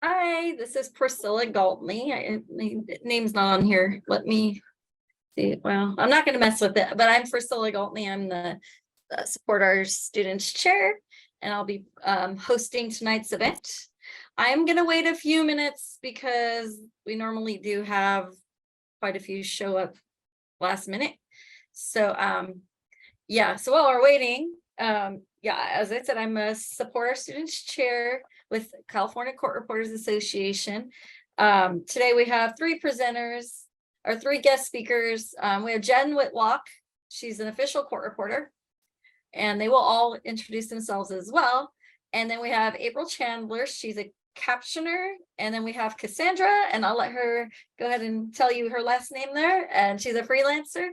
Hi, this is Priscilla Gwaltney. My name's not on here. Let me see. Well, I'm not going to mess with it, but I'm Priscilla Gwaltney. I'm the Support Our Students Chair, and I'll be hosting tonight's event. I'm going to wait a few minutes because we normally do have quite a few show up last minute. So yeah, so while we're waiting, yeah, as I said, I'm a Support Our Students Chair with California Court Reporters Association. Today we have three presenters or three guest speakers. We have Jen Whitlock. She's an official court reporter, and they will all introduce themselves as well. And then we have April Chandler. She's a captioner. And then we have Cassandra, and I'll let her go ahead and tell you her last name there. And she's a freelancer.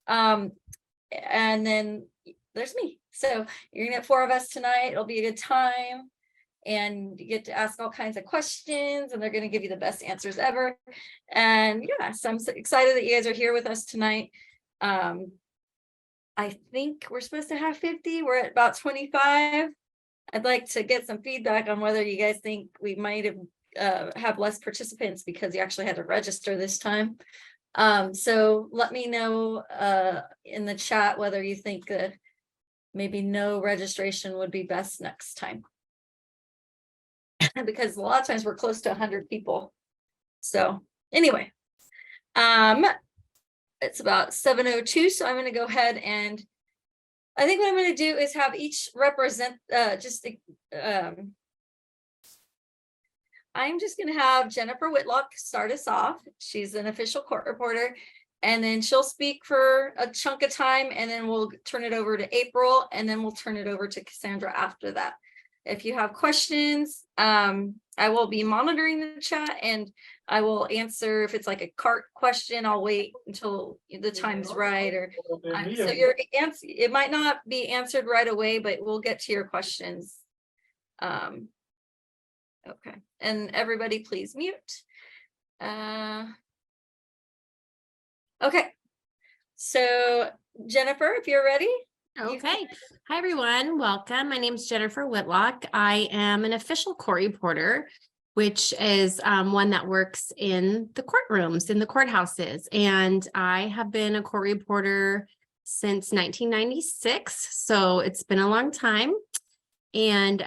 And then there's me. So you're gonna get four of us tonight. It'll be a good time. And you get to ask all kinds of questions, and they're going to give you the best answers ever. And yeah, so I'm so excited that you guys are here with us tonight. I think we're supposed to have 50. We're at about 25. I'd like to get some feedback on whether you guys think we might have less participants because you actually had to register this time. So let me know in the chat whether you think that maybe no registration would be best next time. Because a lot of times we're close to 100 people. So anyway, it's about 7:02. So I'm going to go ahead, and I think what I'm going to do is have each represent I'm just going to have Jennifer Whitlock start us off. She's an official court reporter, and then she'll speak for a chunk of time, and then we'll turn it over to April, and then we'll turn it over to Cassandra after that. If you have questions, I will be monitoring the chat, and I will answer. If it's like a cart question, I'll wait until the time's right. Or so your answer, it might not be answered right away, but we'll get to your questions. Okay, and everybody please mute. Okay, so Jennifer, if you're ready. Okay. Hi, everyone. Welcome. My name is Jennifer Whitlock. I am an official court reporter, which is one that works in the courtrooms, in the courthouses. And I have been a court reporter since 1996. So it's been a long time. And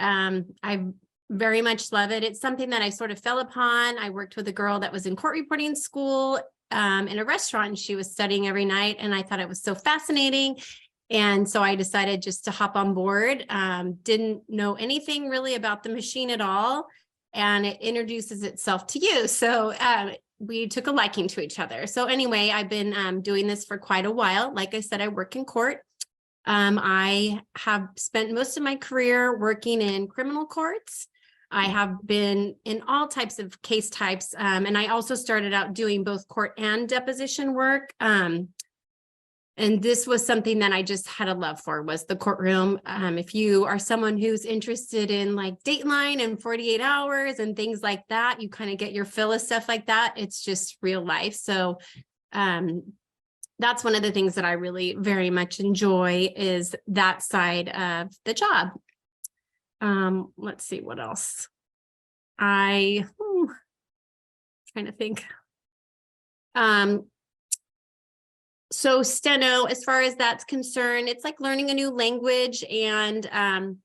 I very much love it. It's something that I sort of fell upon. I worked with a girl that was in court reporting school in a restaurant, and she was studying every night. And I thought it was so fascinating. And so I decided just to hop on board. Didn't know anything really about the machine at all. And it introduces itself to you. So we took a liking to each other. So anyway, I've been doing this for quite a while. Like I said, I work in court. I have spent most of my career working in criminal courts. I have been in all types of case types. And I also started out doing both court and deposition work. And this was something that I just had a love for, was the courtroom. If you are someone who's interested in like Dateline and 48 Hours and things like that, you kind of get your fill of stuff like that. It's just real life. So that's one of the things that I really very much enjoy, is that side of the job. Let's see what else. Trying to think. So SNO, as far as that's concerned, it's like learning a new language, and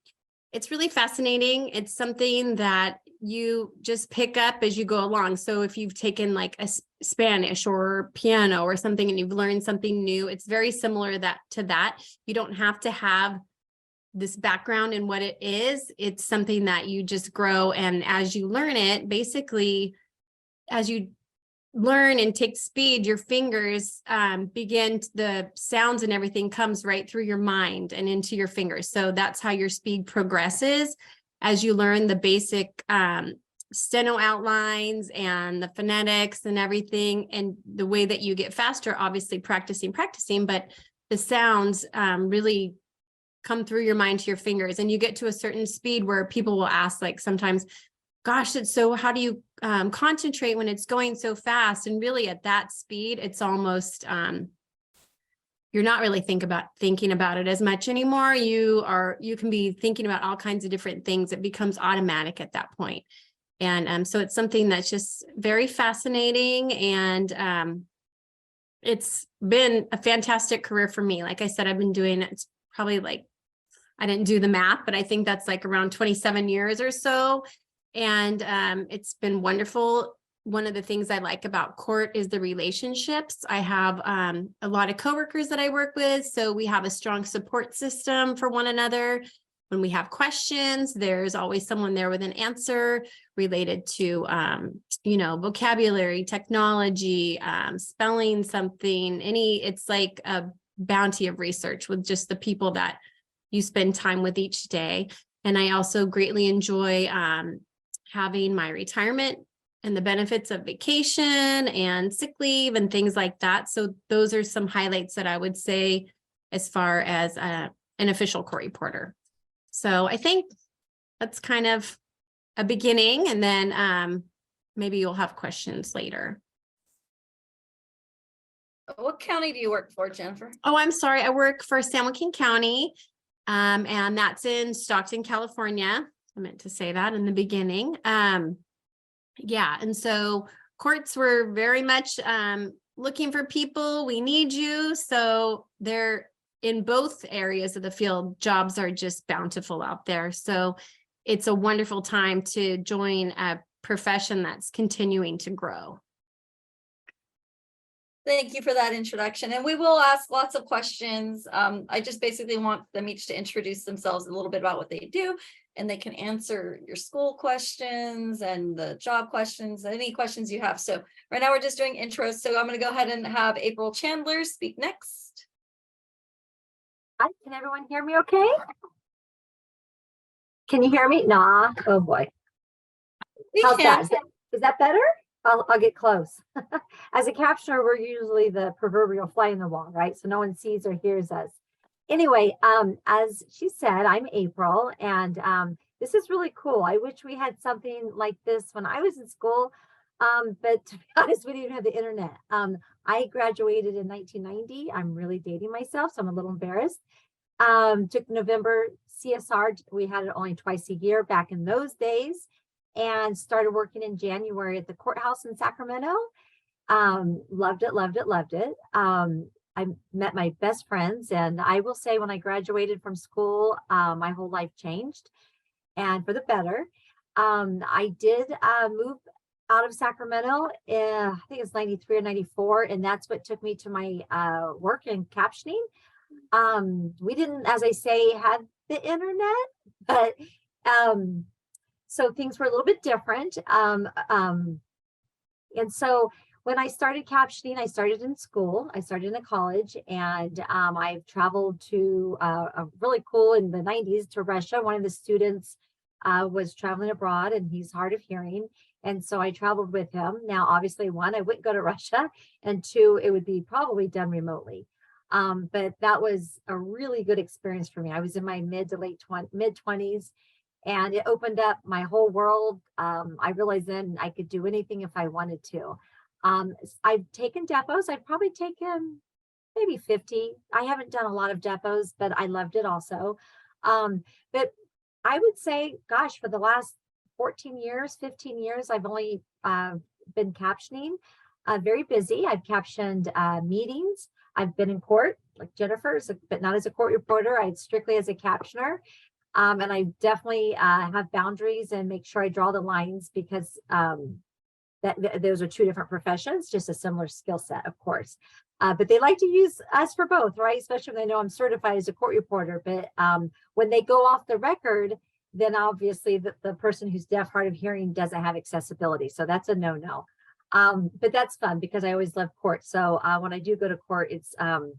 it's really fascinating. It's something that you just pick up as you go along. So if you've taken like a Spanish or piano or something and you've learned something new, it's very similar to that. You don't have to have this background in what it is. It's something that you just grow. And as you learn it, basically, as you learn and take speed, your fingers the sounds and everything comes right through your mind and into your fingers. So that's how your speed progresses as you learn the basic steno outlines and the phonetics and everything. And the way that you get faster, obviously practicing, but the sounds really come through your mind to your fingers. And you get to a certain speed where people will ask, like, sometimes, gosh, so how do you concentrate when it's going so fast? And really at that speed, it's almost, you're not really thinking about it as much anymore. You can be thinking about all kinds of different things. It becomes automatic at that point. And so it's something that's just very fascinating, and it's been a fantastic career for me. Like I said, I've been doing it. It's probably like, I didn't do the math, but I think that's like around 27 years or so. And it's been wonderful. One of the things I like about court is the relationships. I have a lot of coworkers that I work with, so we have a strong support system for one another. When we have questions, there's always someone there with an answer related to, vocabulary, technology, spelling something, it's like a bounty of research with just the people that you spend time with each day. And I also greatly enjoy having my retirement and the benefits of vacation and sick leave and things like that. So those are some highlights that I would say as far as an official court reporter. So I think that's kind of a beginning, and then maybe you'll have questions later. What county do you work for, Jennifer? Oh, I'm sorry. I work for San Joaquin County, and that's in Stockton, California. I meant to say that in the beginning. Yeah, and so courts were very much looking for people. We need you. So they're in both areas of the field, jobs are just bountiful out there. So it's a wonderful time to join a profession that's continuing to grow. Thank you for that introduction. And we will ask lots of questions. I just basically want them each to introduce themselves a little bit about what they do, and they can answer your school questions and the job questions, any questions you have. So right now we're just doing intros. So I'm going to go ahead and have April Chandler speak next. Hi, can everyone hear me okay? Can you hear me? Nah. Oh boy. We How's can. that? Is that better? I'll get close. As a captioner, we're usually the proverbial fly in the wall, right? So no one sees or hears us. Anyway, as she said, I'm April, and this is really cool. I wish we had something like this when I was in school, but to be honest, we didn't have the internet. I graduated in 1990. I'm really dating myself, so I'm a little embarrassed. Took November CSR. We had it only twice a year back in those days, and started working in January at the courthouse in Sacramento. Loved it, loved it, loved it. I met my best friends, and I will say when I graduated from school, my whole life changed, and for the better. I did move out of Sacramento, I think it's 93 or 94, and that's what took me to my work in captioning. We didn't, as I say, have the internet, but so things were a little bit different. And so when I started captioning, I started in school. I started in a college, and I've traveled to a really cool in the 90s to Russia. One of the students was traveling abroad, and he's hard of hearing. And so I traveled with him. Now, obviously, one, I wouldn't go to Russia, and two, it would be probably done remotely. But that was a really good experience for me. I was in my mid 20s, and it opened up my whole world. I realized then I could do anything if I wanted to. I've taken depots. I've probably taken maybe 50. I haven't done a lot of depots, but I loved it also. But I would say, gosh, for the last 14 years, 15 years, I've only been captioning. Very busy. I've captioned meetings. I've been in court, like Jennifer's, but not as a court reporter. I strictly as a captioner. And I definitely have boundaries and make sure I draw the lines, because those are two different professions, just a similar skill set, of course. But they like to use us for both, right? Especially when they know I'm certified as a court reporter. But when they go off the record, then obviously the person who's deaf, hard of hearing doesn't have accessibility. So that's a no-no. But that's fun because I always love court. So when I do go to court, it's kind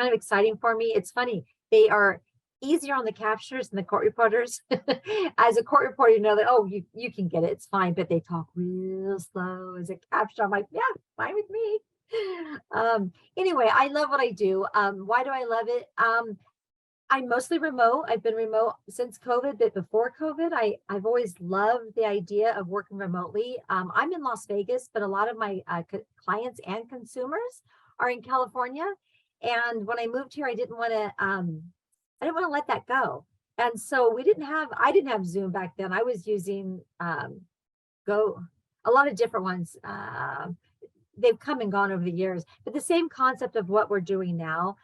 of exciting for me. It's funny. They are easier on the captioners than the court reporters. As a court reporter, you know that, oh, you can get it. It's fine. But they talk real slow. As a captioner, I'm like, yeah, fine with me. Anyway, I love what I do. Why do I love it? I'm mostly remote. I've been remote since COVID, but before COVID, I've always loved the idea of working remotely. I'm in Las Vegas, but a lot of my clients and consumers are in California. And when I moved here, I didn't want to let that go. And so I didn't have Zoom back then. I was using go, a lot of different ones. They've come and gone over the years, but the same concept of what we're doing now,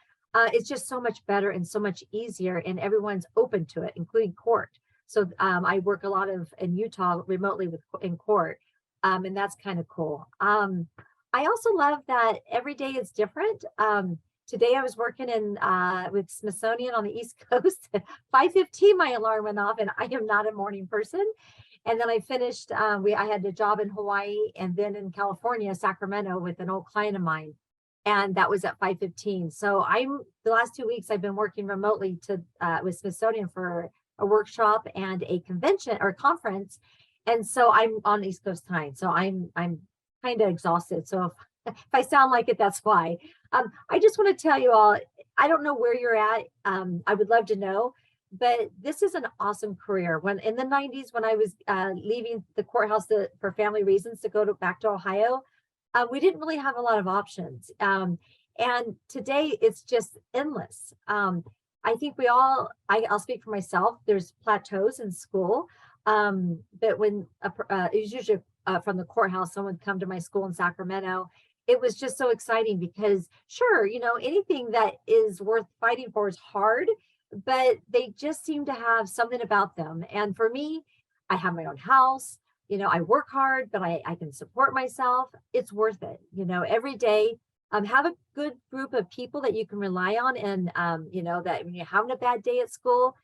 it's just so much better and so much easier, and everyone's open to it, including court. So I work a lot in Utah remotely in court, and that's kind of cool. I also love that every day is different. Today I was working with Smithsonian on the East Coast. 5:15 my alarm went off, and I am not a morning person. And then I finished, I had a job in Hawaii and then in California, Sacramento, with an old client of mine. And that was at 5:15. So the last 2 weeks I've been working remotely with Smithsonian for a workshop and a convention or conference. And so I'm on East Coast time. So I'm kind of exhausted. So if I sound like it, that's why. I just want to tell you all, I don't know where you're at. I would love to know, but this is an awesome career. When in the 90s, when I was leaving the courthouse for family reasons to go back to Ohio, we didn't really have a lot of options. And today it's just endless. I think I'll speak for myself. There's plateaus in school, but when it was usually from the courthouse, someone would come to my school in Sacramento. It was just so exciting because sure, anything that is worth fighting for is hard, but they just seem to have something about them. And for me, I have my own house, I work hard, but I can support myself. It's worth it, every day. Have a good group of people that you can rely on. And, that when you're having a bad day at school,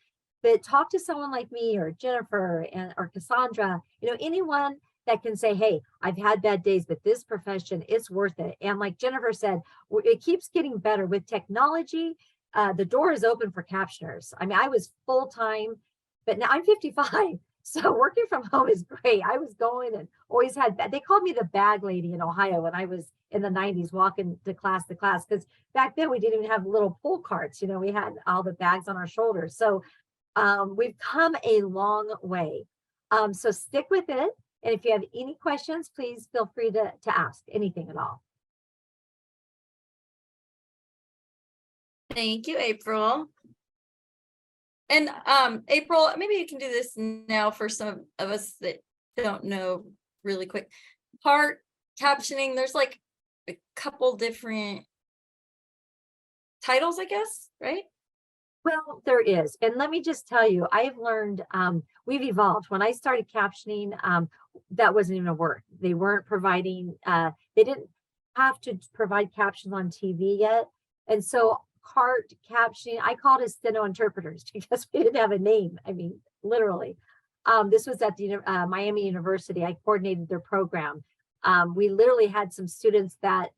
but talk to someone like me or Jennifer or Cassandra, anyone that can say, hey, I've had bad days, but this profession is worth it. And like Jennifer said, it keeps getting better with technology. The door is open for captioners. I mean, I was full-time, but now I'm 55. So working from home is great. I was going and always they called me the bag lady in Ohio when I was in the 90s walking to class, because back then we didn't even have little pull carts. We had all the bags on our shoulders. So we've come a long way. So stick with it. And if you have any questions, please feel free to ask anything at all. Thank you, April. And April, maybe you can do this now for some of us that don't know really quick. Part captioning, there's like a couple different titles, I guess, right? Well, there is. And let me just tell you, I've learned, we've evolved. When I started captioning, that wasn't even a word. They weren't providing, they didn't have to provide captions on TV yet. And so CART captioning, I called it SNO interpreters because we didn't have a name. I mean, literally. This was at the Miami University. I coordinated their program. We literally had some students that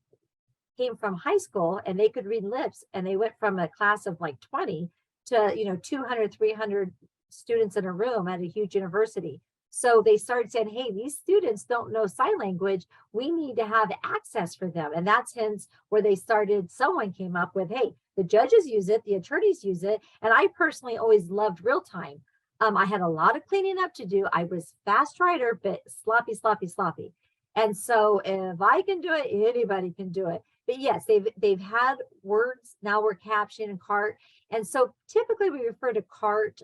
came from high school and they could read lips, and they went from a class of like 20 to 200, 300 students in a room at a huge university. So they started saying, hey, these students don't know sign language. We need to have access for them. And that's hence where someone came up with, hey, the judges use it, the attorneys use it. And I personally always loved real time. I had a lot of cleaning up to do. I was fast writer, but sloppy. And so if I can do it, anybody can do it. But yes, they've had words. Now we're captioning and CART. And so typically we refer to CART,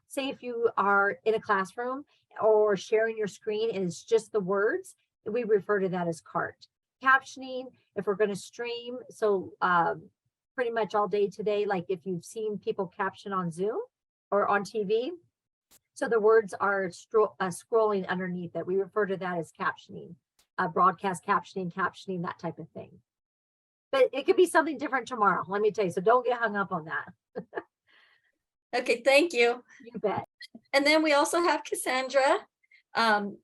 say if you are in a classroom or sharing your screen and it's just the words, we refer to that as CART. Captioning, if we're going to stream, so pretty much all day today, like if you've seen people caption on Zoom or on TV, so the words are scrolling underneath it. We refer to that as captioning, broadcast captioning, that type of thing. But it could be something different tomorrow, let me tell you. So don't get hung up on that. Okay, thank you. You bet. And then we also have Cassandra.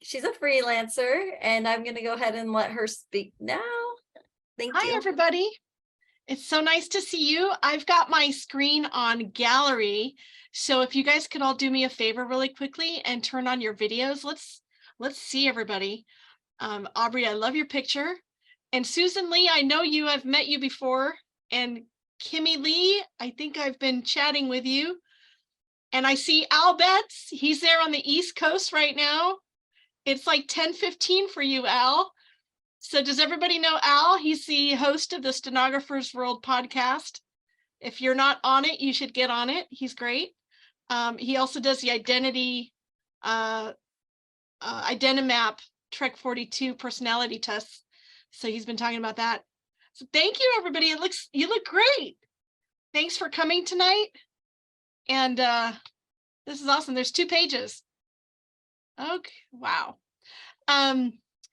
She's a freelancer, and I'm going to go ahead and let her speak now. Thank you. Hi, everybody. It's so nice to see you. I've got my screen on gallery. So if you guys could all do me a favor really quickly and turn on your videos, let's see everybody. Aubrey, I love your picture. And Susan Lee, I know I've met you before. And Kimmy Lee, I think I've been chatting with you. And I see Al Betts. He's there on the East Coast right now. It's like 10:15 for you, Al. So does everybody know Al? He's the host of the Stenographer's World podcast. If you're not on it, you should get on it. He's great. He also does the identity Identimap Trek 42 personality tests. So he's been talking about that. So thank you, everybody. You look great. Thanks for coming tonight. And this is awesome. There's 2 pages. Okay, wow.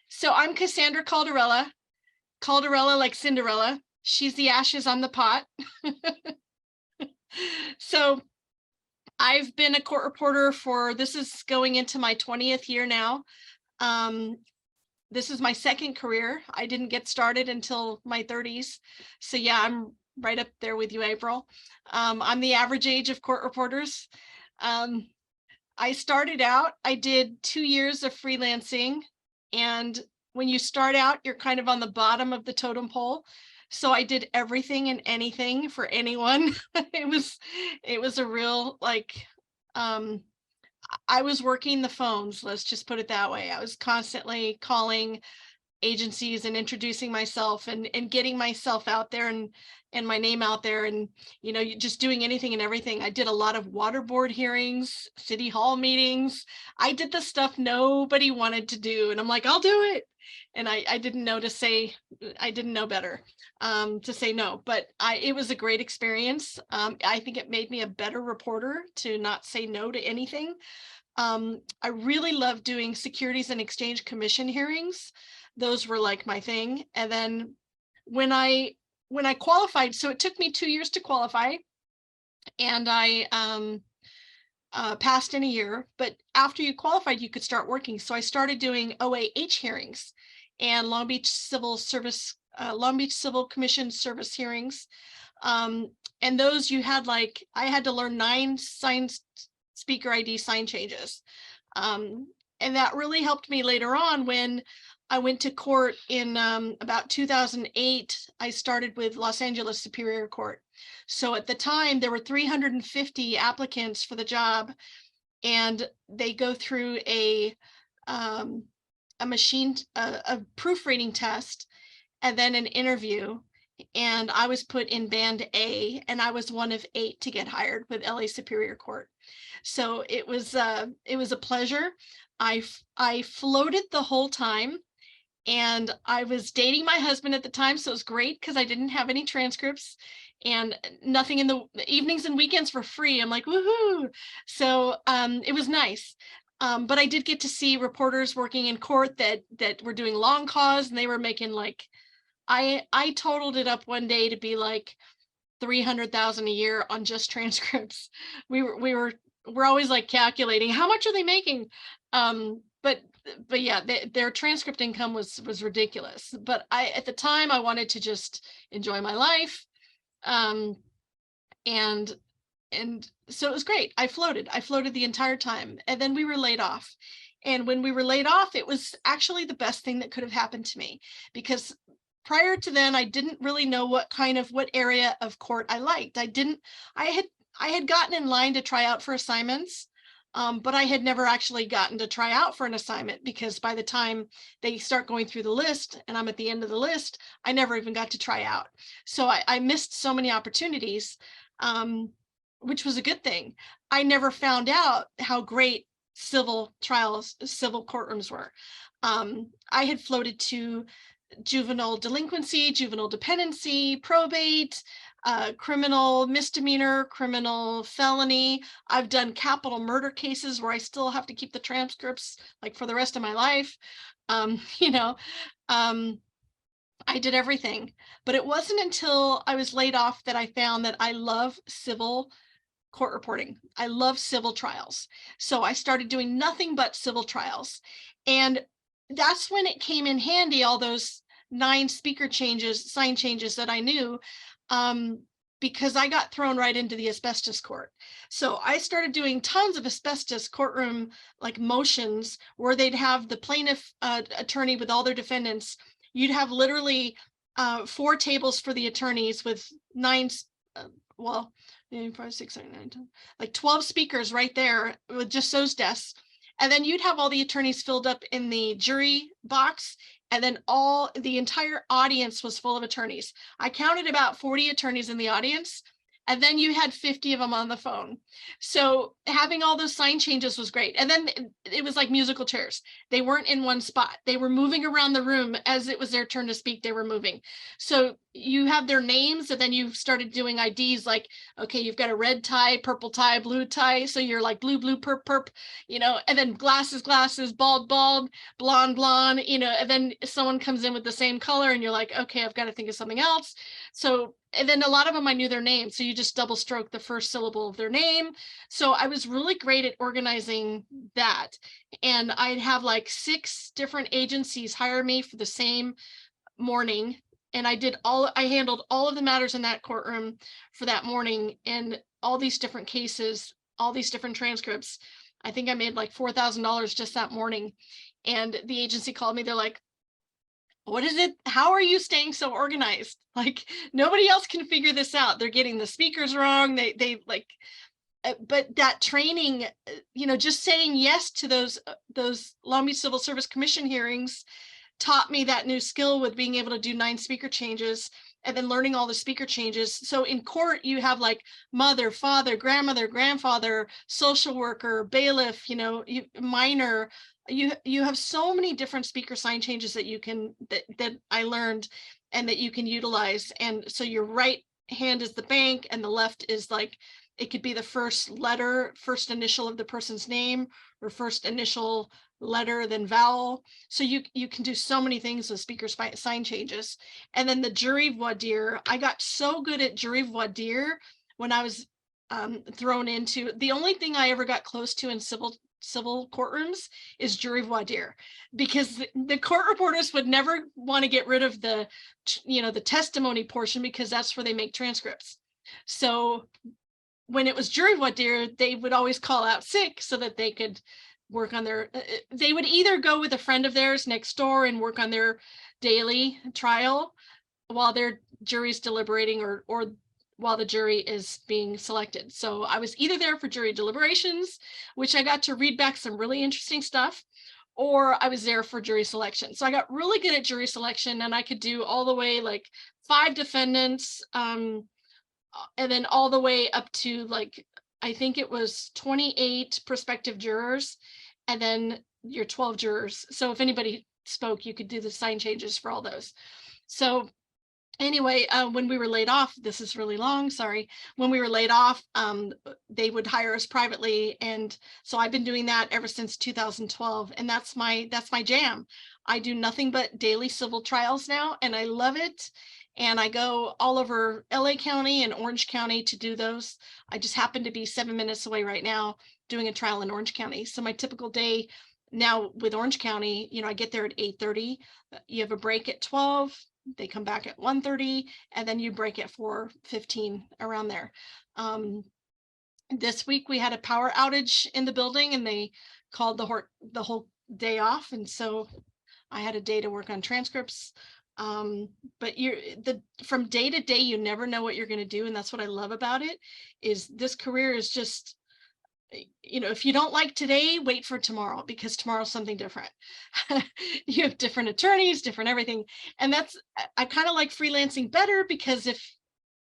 So I'm Cassandra Caldarella. Caldarella like Cinderella. She's the ashes on the pot. So I've been a court reporter this is going into my 20th year now. This is my 2nd career. I didn't get started until my 30s. So yeah, I'm right up there with you, April. I'm the average age of court reporters. I started out, I did 2 years of freelancing. And when you start out, you're kind of on the bottom of the totem pole. So I did everything and anything for anyone. It was a real, like, I was working the phones, let's just put it that way. I was constantly calling agencies and introducing myself and getting myself out there and my name out there, and just doing anything and everything. I did a lot of water board hearings, city hall meetings. I did the stuff nobody wanted to do, and I'm like, I'll do it. And I didn't know I didn't know better to say no, but it was a great experience. I think it made me a better reporter to not say no to anything. I really love doing Securities and Exchange Commission hearings. Those were like my thing. And then when I qualified, so it took me 2 years to qualify, and I passed in a year, but after you qualified, you could start working. So I started doing OAH hearings and Long Beach Civil Commission service hearings. And those I had to learn 9 speaker ID sign changes. And that really helped me later on when I went to court in about 2008. I started with Los Angeles Superior Court. So at the time, there were 350 applicants for the job, and they go through a proofreading test, and then an interview. And I was put in band A, and I was one of 8 to get hired with LA Superior Court. So it was a pleasure. I floated the whole time, and I was dating my husband at the time, so it was great because I didn't have any transcripts and nothing in the evenings and weekends for free. I'm like, woohoo! So it was nice. But I did get to see reporters working in court that were doing long cause, and they were making like, I totaled it up one day to be like $300,000 a year on just transcripts. We're always like calculating how much are they making. But yeah, their transcript income was ridiculous. But at the time I wanted to just enjoy my life. And so it was great. I floated the entire time, and then we were laid off. And when we were laid off, it was actually the best thing that could have happened to me, because prior to then, I didn't really know what area of court I liked. I had gotten in line to try out for assignments, but I had never actually gotten to try out for an assignment, because by the time they start going through the list and I'm at the end of the list, I never even got to try out. So I missed so many opportunities, which was a good thing. I never found out how great civil courtrooms were. I had floated to juvenile delinquency, juvenile dependency, probate, criminal misdemeanor, criminal felony. I've done capital murder cases where I still have to keep the transcripts like for the rest of my life. I did everything, but it wasn't until I was laid off that I found that I love civil court reporting. I love civil trials. So I started doing nothing but civil trials. And that's when it came in handy, all those 9 sign changes that I knew, because I got thrown right into the asbestos court. So I started doing tons of asbestos courtroom like motions where they'd have the plaintiff attorney with all their defendants. You'd have literally 4 tables for the attorneys with 9, 5, 6, 7, 8, 9, 10, like 12 speakers right there with just those desks. And then you'd have all the attorneys filled up in the jury box. And then the entire audience was full of attorneys. I counted about 40 attorneys in the audience. And then you had 50 of them on the phone. So having all those sign changes was great. And then it was like musical chairs. They weren't in one spot. They were moving around the room as it was their turn to speak. They were moving. So you have their names, and then you started doing IDs like, okay, you've got a red tie, purple tie, blue tie. So you're like blue, blue, perp, perp, you know, and then glasses, glasses, bald, bald, blonde, blonde, you know, and then someone comes in with the same color and you're like, okay, I've got to think of something else. So, and then a lot of them, I knew their name. So you just double stroke the first syllable of their name. So I was really great at organizing that. And I'd have like 6 different agencies hire me for the same morning. And I handled all of the matters in that courtroom for that morning, and all these different cases, all these different transcripts. I think I made like $4,000 just that morning. And the agency called me. They're like, what is it? How are you staying so organized? Like, nobody else can figure this out. They're getting the speakers wrong. They like, but that training, you know, just saying yes to those Long Beach Civil Service Commission hearings taught me that new skill with being able to do 9 speaker changes, and then learning all the speaker changes. So in court, you have like mother, father, grandmother, grandfather, social worker, bailiff, you know, minor. You have so many different speaker sign changes that you can, that I learned and that you can utilize. And so your right hand is the bank, and the left is like, it could be the first letter, first initial of the person's name, or first initial letter, then vowel. So you can do so many things with speaker sign changes. And then the jury voir dire, I got so good at jury voir dire when I was thrown into, the only thing I ever got close to in civil courtrooms is jury voir dire, because the court reporters would never want to get rid of the, you know, the testimony portion, because that's where they make transcripts. So when it was jury voir dire, they would always call out sick so that they could work on their, they would either go with a friend of theirs next door and work on their daily trial while their jury's deliberating, or while the jury is being selected. So I was either there for jury deliberations, which I got to read back some really interesting stuff, or I was there for jury selection. So I got really good at jury selection, and I could do all the way like 5 defendants, and then all the way up to like, I think it was 28 prospective jurors, and then your 12 jurors. So if anybody spoke, you could do the sign changes for all those. So anyway, when we were laid off, this is really long, sorry. When we were laid off, they would hire us privately. And so I've been doing that ever since 2012. And that's my jam. I do nothing but daily civil trials now, and I love it. And I go all over LA County and Orange County to do those. I just happen to be 7 minutes away right now doing a trial in Orange County. So my typical day now with Orange County, you know, I get there at 8:30. You have a break at 12. They come back at 1:30, and then you break at 4:15, around there. This week we had a power outage in the building, and they called the whole day off. And so I had a day to work on transcripts. But from day to day, you never know what you're going to do. And that's what I love about it, is this career is just, you know, if you don't like today, wait for tomorrow, because tomorrow's something different. You have different attorneys, different everything. And I kind of like freelancing better, because if,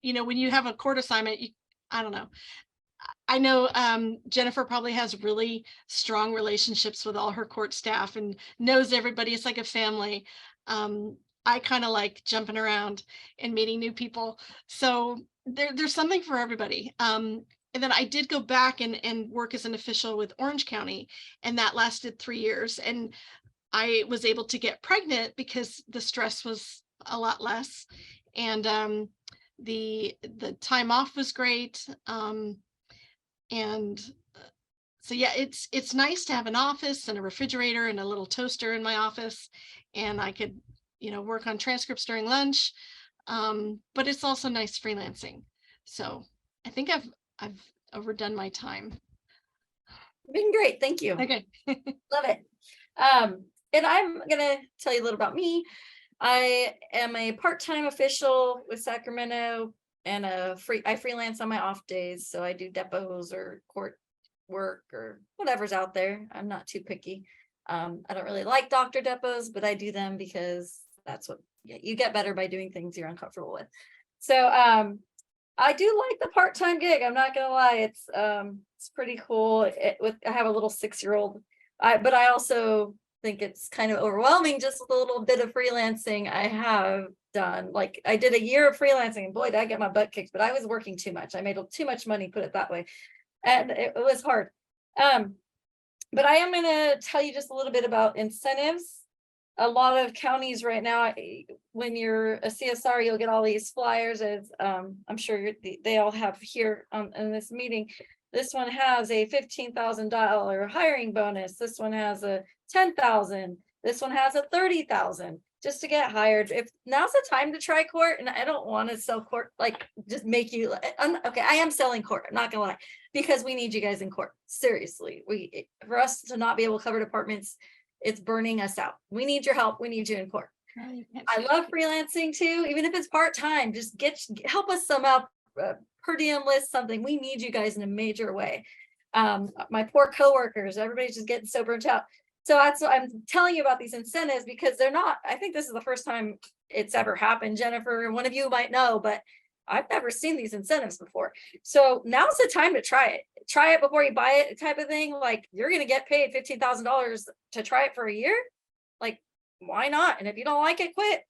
you know, when you have a court assignment, I don't know. I know Jennifer probably has really strong relationships with all her court staff and knows everybody. It's like a family. I kind of like jumping around and meeting new people. So there's something for everybody. And then I did go back and work as an official with Orange County, and that lasted 3 years. And I was able to get pregnant because the stress was a lot less. And the time off was great. And so, yeah, it's nice to have an office and a refrigerator and a little toaster in my office, and I could, you know, work on transcripts during lunch. But it's also nice freelancing. So I think I've overdone my time. Been great. Thank you. Okay. Love it. And I'm gonna tell you a little about me. I am a part-time official with Sacramento, and I freelance on my off days. So I do depots or court work or whatever's out there. I'm not too picky. I don't really like doctor depots, but I do them because that's what you get better by doing things you're uncomfortable with. So I do like the part-time gig. I'm not gonna lie. It's pretty cool. I have a little 6-year-old. But I also think it's kind of overwhelming just with a little bit of freelancing I have done. Like I did a year of freelancing and boy, did I get my butt kicked, but I was working too much. I made too much money, put it that way. And it was hard. But I am gonna tell you just a little bit about incentives. A lot of counties right now, when you're a CSR, you'll get all these flyers, as I'm sure they all have here in this meeting. This one has a $15,000 hiring bonus. This one has a $10,000. This one has a $30,000 just to get hired. If now's the time to try court, and I don't want to sell court, like just make you okay. I am selling court. I'm not gonna lie, because we need you guys in court. Seriously, for us to not be able to cover departments, it's burning us out. We need your help. We need you in court. I love freelancing too, even if it's part-time. Just help us somehow, per diem list something. We need you guys in a major way. My poor coworkers, everybody's just getting so burnt out. So that's what I'm telling you about these incentives, because they're not, I think this is the first time it's ever happened. Jennifer, one of you might know, but I've never seen these incentives before. So now's the time to try it. Try it before you buy it, type of thing. Like you're going to get paid $15,000 to try it for a year. Like, why not? And if you don't like it, quit.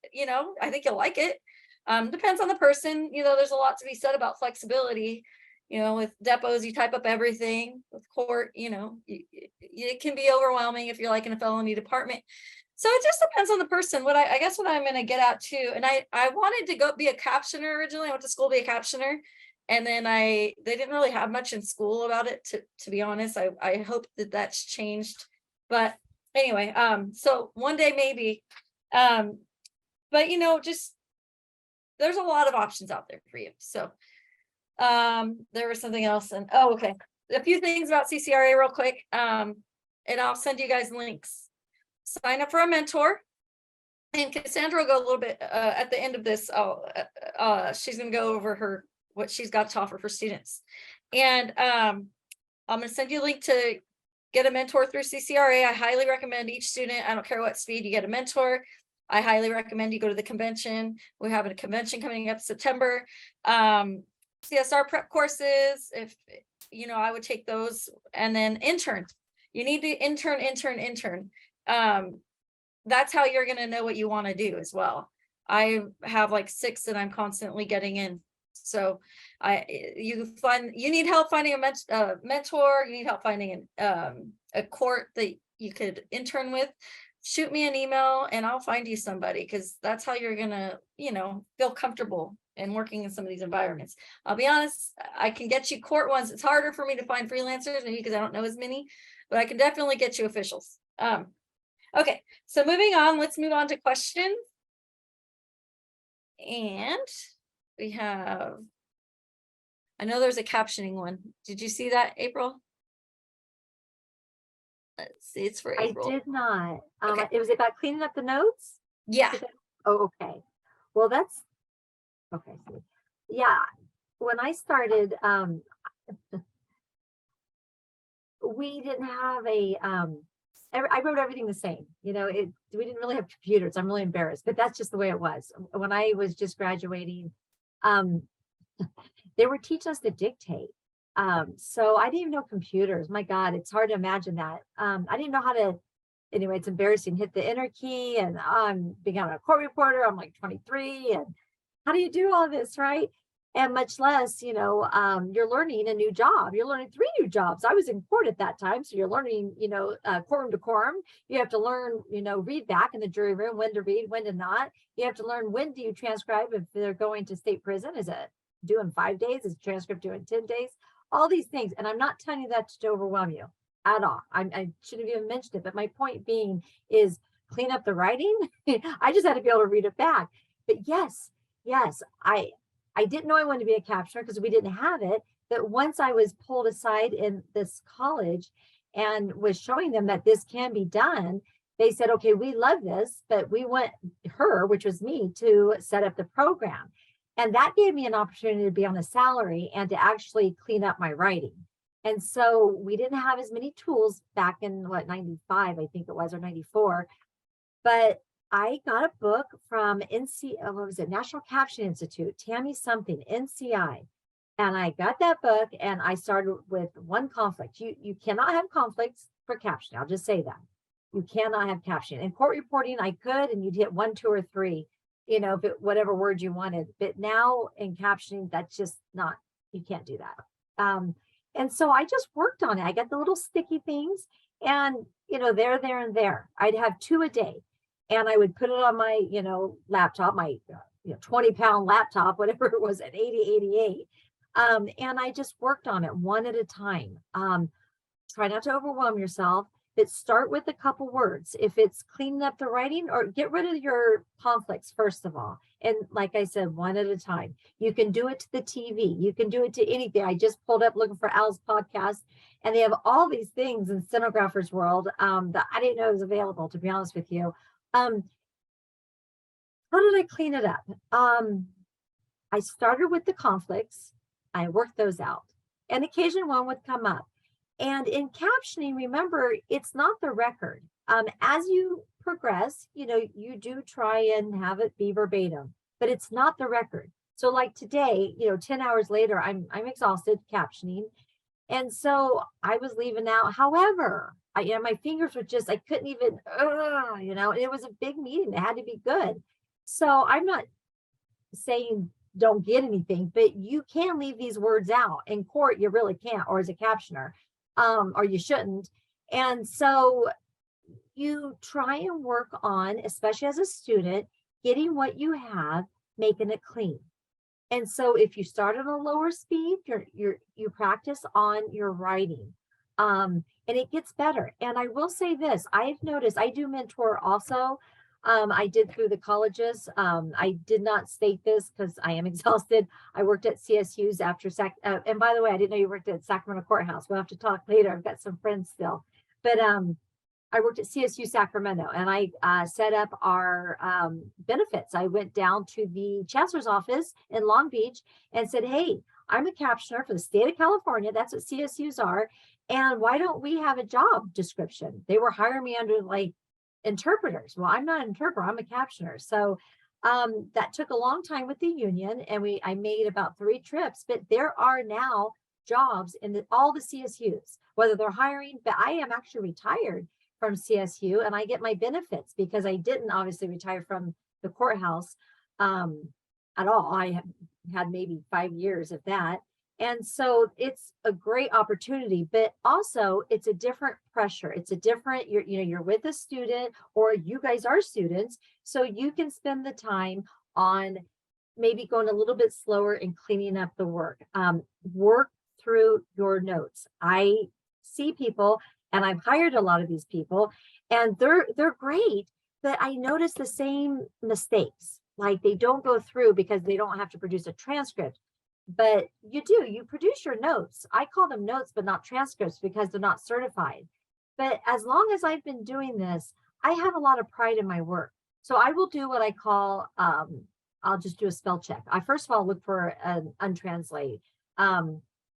I think you'll like it. Depends on the person. There's a lot to be said about flexibility. With depots, you type up everything. With court, it can be overwhelming if you're like in a felony department. So it just depends on the person. I guess what I'm going to get at too, and I wanted to go be a captioner originally. I went to school to be a captioner, and then they didn't really have much in school about it. To be honest, I hope that's changed. But anyway, so one day maybe, but just there's a lot of options out there for you. So there was something else, and okay, a few things about CCRA real quick, and I'll send you guys links. Sign up for a mentor, and Cassandra will go a little bit at the end of this. She's going to go over what she's got to offer for students, and I'm going to send you a link to get a mentor through CCRA. I highly recommend each student. I don't care what speed you get a mentor. I highly recommend you go to the convention. We're having a convention coming up September. CSR prep courses, if I would take those, and then intern. You need to intern. That's how you're going to know what you want to do as well. I have like 6 that I'm constantly getting in. So you need help finding a mentor. You need help finding a court that you could intern with. Shoot me an email and I'll find you somebody, because that's how you're going to, feel comfortable in working in some of these environments. I'll be honest, I can get you court ones. It's harder for me to find freelancers, maybe because I don't know as many, but I can definitely get you officials. Okay, so moving on, let's move on to questions. And we have, I know there's a captioning one. Did you see that, April? Let's see, it's for April. I did not. Okay. It was about cleaning up the notes? Yeah. Oh, okay. Well, that's okay. So, yeah, when I started, we didn't have I wrote everything the same. We didn't really have computers. I'm really embarrassed, but that's just the way it was. When I was just graduating, they were teaching us to dictate. So I didn't even know computers. My God, it's hard to imagine that. I didn't know how to, anyway, it's embarrassing, hit the enter key, and I'm becoming a court reporter. I'm like 23, and how do you do all this, right? And much less, you're learning a new job. You're learning 3 new jobs. I was in court at that time. So you're learning, quorum decorum. You have to learn, read back in the jury room, when to read, when to not. You have to learn when do you transcribe if they're going to state prison. Is it due in 5 days? Is transcript due in 10 days? All these things. And I'm not telling you that to overwhelm you at all. I shouldn't have even mentioned it. But my point being is clean up the writing. I just had to be able to read it back. But yes, I didn't know I wanted to be a captioner because we didn't have it. But once I was pulled aside in this college and was showing them that this can be done, they said, okay, we love this, but we want her, which was me, to set up the program. And that gave me an opportunity to be on a salary and to actually clean up my writing. And so we didn't have as many tools back in 95, I think it was, or 94. But I got a book from National Caption Institute, Tammy something, NCI. And I got that book and I started with one conflict. You cannot have conflicts for captioning. I'll just say that. You cannot have captioning. In court reporting, I could, and you'd hit 1, 2, or 3, you know, if whatever word you wanted. But now in captioning, that's just not, you can't do that. And so I just worked on it. I got the little sticky things and, you know, there, and there. I'd have 2 a day. And I would put it on my, you know, laptop, my 20-pound laptop, whatever it was at 8088. And I just worked on it one at a time. Try not to overwhelm yourself, but start with a couple words. If it's cleaning up the writing, or get rid of your conflicts, first of all. And like I said, one at a time. You can do it to the TV. You can do it to anything. I just pulled up looking for Al's podcast, and they have all these things in Stenographer's World that I didn't know was available, to be honest with you. How did I clean it up? I started with the conflicts. I worked those out, and occasionally one would come up. And in captioning, remember, it's not the record. As you progress, you know, you do try and have it be verbatim, but it's not the record. So like today, you know, 10 hours later, I'm exhausted captioning. And so I was leaving out. However, my fingers were just, I couldn't even, you know, it was a big meeting. It had to be good. So I'm not saying don't get anything, but you can leave these words out. In court, you really can't, or as a captioner, or you shouldn't. And so you try and work on, especially as a student, getting what you have, making it clean. And so if you start at a lower speed, you practice on your writing, and it gets better. And I will say this, I've noticed, I do mentor also. I did through the colleges. I did not state this because I am exhausted. I worked at CSUs after and by the way, I didn't know you worked at Sacramento Courthouse. We'll have to talk later. I've got some friends still, but I worked at CSU Sacramento, and I set up our benefits. I went down to the chancellor's office in Long Beach and said, hey, I'm a captioner for the state of California. That's what CSUs are. And why don't we have a job description? They were hiring me under like interpreters. Well, I'm not an interpreter, I'm a captioner. So that took a long time with the union, and I made about 3 trips, but there are now jobs in all the CSUs, whether they're hiring, but I am actually retired from CSU and I get my benefits because I didn't obviously retire from the courthouse at all. I had maybe 5 years of that. And so it's a great opportunity, but also it's a different pressure. It's a different, you're with a student, or you guys are students. So you can spend the time on maybe going a little bit slower and cleaning up the work. Work through your notes. I see people, and I've hired a lot of these people, and they're great, but I notice the same mistakes. Like they don't go through because they don't have to produce a transcript. But you produce your notes. I call them notes, but not transcripts because they're not certified. But as long as I've been doing this, I have a lot of pride in my work. So I will do what I call, I'll just do a spell check. I first of all look for an untranslated,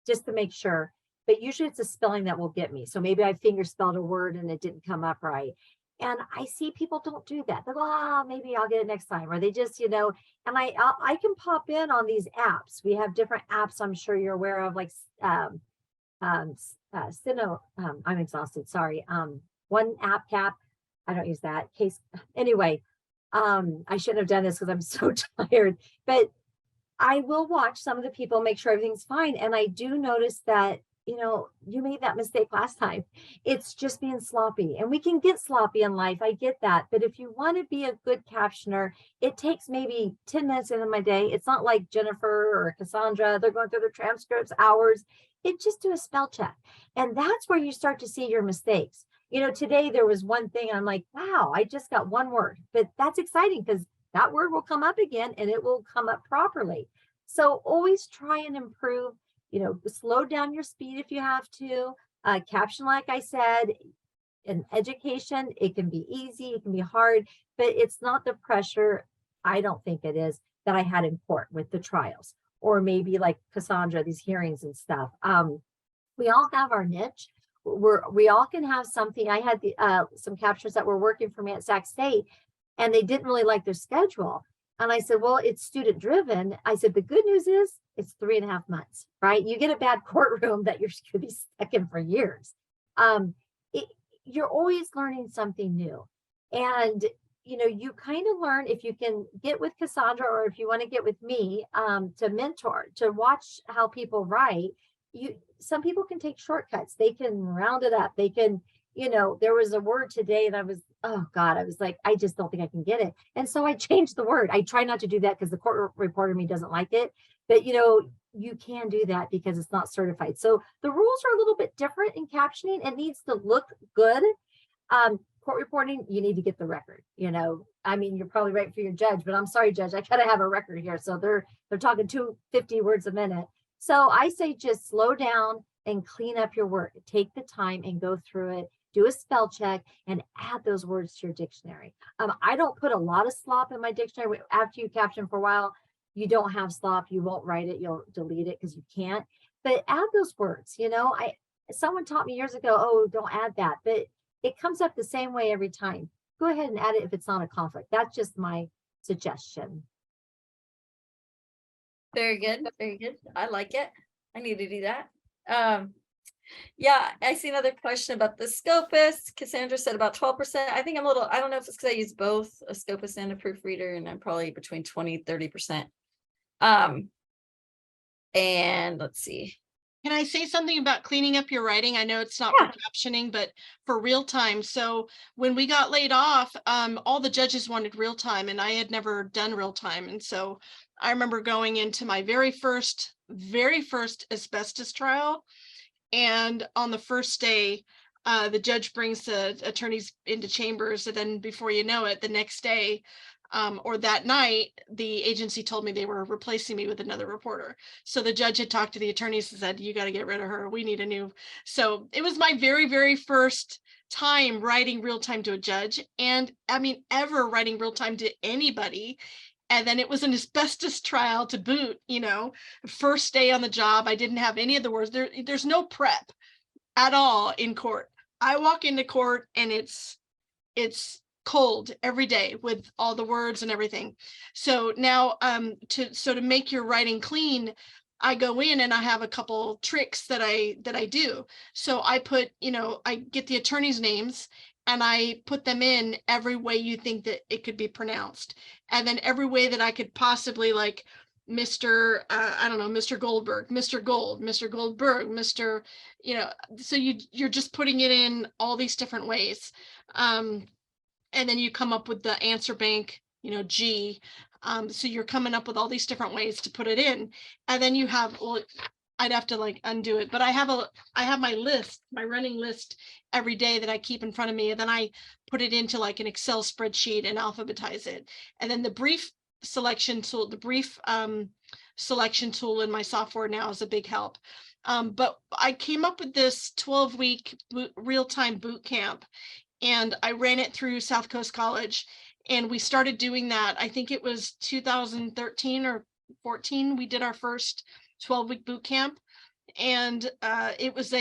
just to make sure. But usually it's a spelling that will get me. So maybe I finger spelled a word and it didn't come up right. And I see people don't do that. They go, maybe I'll get it next time. Or they just, and I can pop in on these apps. We have different apps I'm sure you're aware of, like SNO. I'm exhausted, sorry. One app cap. I don't use that case. Anyway, I shouldn't have done this because I'm so tired. But I will watch some of the people, make sure everything's fine. And I do notice that, you made that mistake last time. It's just being sloppy, and we can get sloppy in life. I get that. But if you want to be a good captioner, it takes maybe 10 minutes into my day. It's not like Jennifer or Cassandra. They're going through their transcripts, hours. Just do a spell check. And that's where you start to see your mistakes. Today there was one thing I'm like, wow, I just got one word, but that's exciting because that word will come up again and it will come up properly. So always try and improve. Slow down your speed if you have to. Caption, like I said, in education, it can be easy, it can be hard, but it's not the pressure, I don't think it is, that I had in court with the trials, or maybe like Cassandra, these hearings and stuff. We all have our niche. We all can have something. I had some captioners that were working for me at Sac State, and they didn't really like their schedule. And I said, well, it's student driven. I said, the good news is it's 3.5 months, right? You get a bad courtroom that you're going to be stuck in for years. You're always learning something new. And, you kind of learn, if you can get with Cassandra, or if you want to get with me to mentor, to watch how people write. Some people can take shortcuts. They can round it up. They can, there was a word today that I was like, I just don't think I can get it. And so I changed the word. I try not to do that because the court reporter in me doesn't like it. But, you can do that because it's not certified. So the rules are a little bit different in captioning. It needs to look good. Court reporting, you need to get the record. You're probably right for your judge, but I'm sorry, judge, I gotta have a record here. So they're talking 250 words a minute. So I say just slow down and clean up your work. Take the time and go through it. Do a spell check and add those words to your dictionary. I don't put a lot of slop in my dictionary. After you caption for a while, you don't have slop. You won't write it. You'll delete it because you can't. But add those words. Someone taught me years ago, oh, don't add that. But it comes up the same way every time. Go ahead and add it if it's not a conflict. That's just my suggestion. Very good. Very good. I like it. I need to do that. Yeah, I see another question about the Scopus. Cassandra said about 12%. I think I don't know if it's because I use both a Scopus and a proofreader, and I'm probably between 20-30%. And let's see. Can I say something about cleaning up your writing? I know it's not for captioning, but for real time. So when we got laid off, all the judges wanted real time, and I had never done real time. And so I remember going into my very first asbestos trial. And on the first day, the judge brings the attorneys into chambers. And then before you know it, the next day, or that night, the agency told me they were replacing me with another reporter. So the judge had talked to the attorneys and said, you got to get rid of her. We need a new. So it was my very, very first time writing real time to a judge. And ever writing real time to anybody. And then it was an asbestos trial to boot, first day on the job. I didn't have any of the words. There's no prep at all in court. I walk into court and it's cold every day with all the words and everything. So now to make your writing clean, I go in and I have a couple tricks that I do. So I put, I get the attorneys' names and I put them in every way you think that it could be pronounced. And then every way that I could possibly, like Mr. Mr. Goldberg, Mr. Gold, Mr. Goldberg, Mr. So you're just putting it in all these different ways. And then you come up with the answer bank, G. So you're coming up with all these different ways to put it in. And then you have, I'd have to undo it, but I have my list, my running list every day that I keep in front of me. And then I put it into an Excel spreadsheet and alphabetize it. And then the brief selection tool, selection tool in my software now is a big help. But I came up with this 12-week real-time boot camp, and I ran it through South Coast College. And we started doing that. I think it was 2013 or 14. We did our first 12-week boot camp. And it was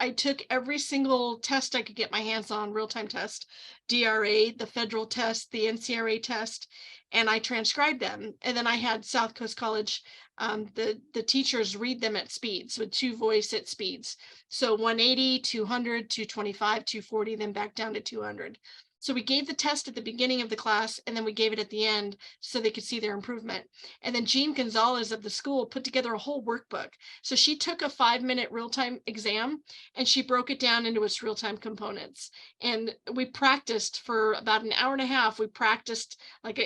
I took every single test I could get my hands on, real-time test, DRA, the federal test, the NCRA test, and I transcribed them. And then I had South Coast College, the teachers read them at speeds, with 2 voice at speeds. So 180, 200, 225, 240, then back down to 200. So we gave the test at the beginning of the class, and then we gave it at the end so they could see their improvement. And then Jean Gonzalez of the school put together a whole workbook. So she took a 5-minute real-time exam and she broke it down into its real-time components. And we practiced for about an hour and a half. We practiced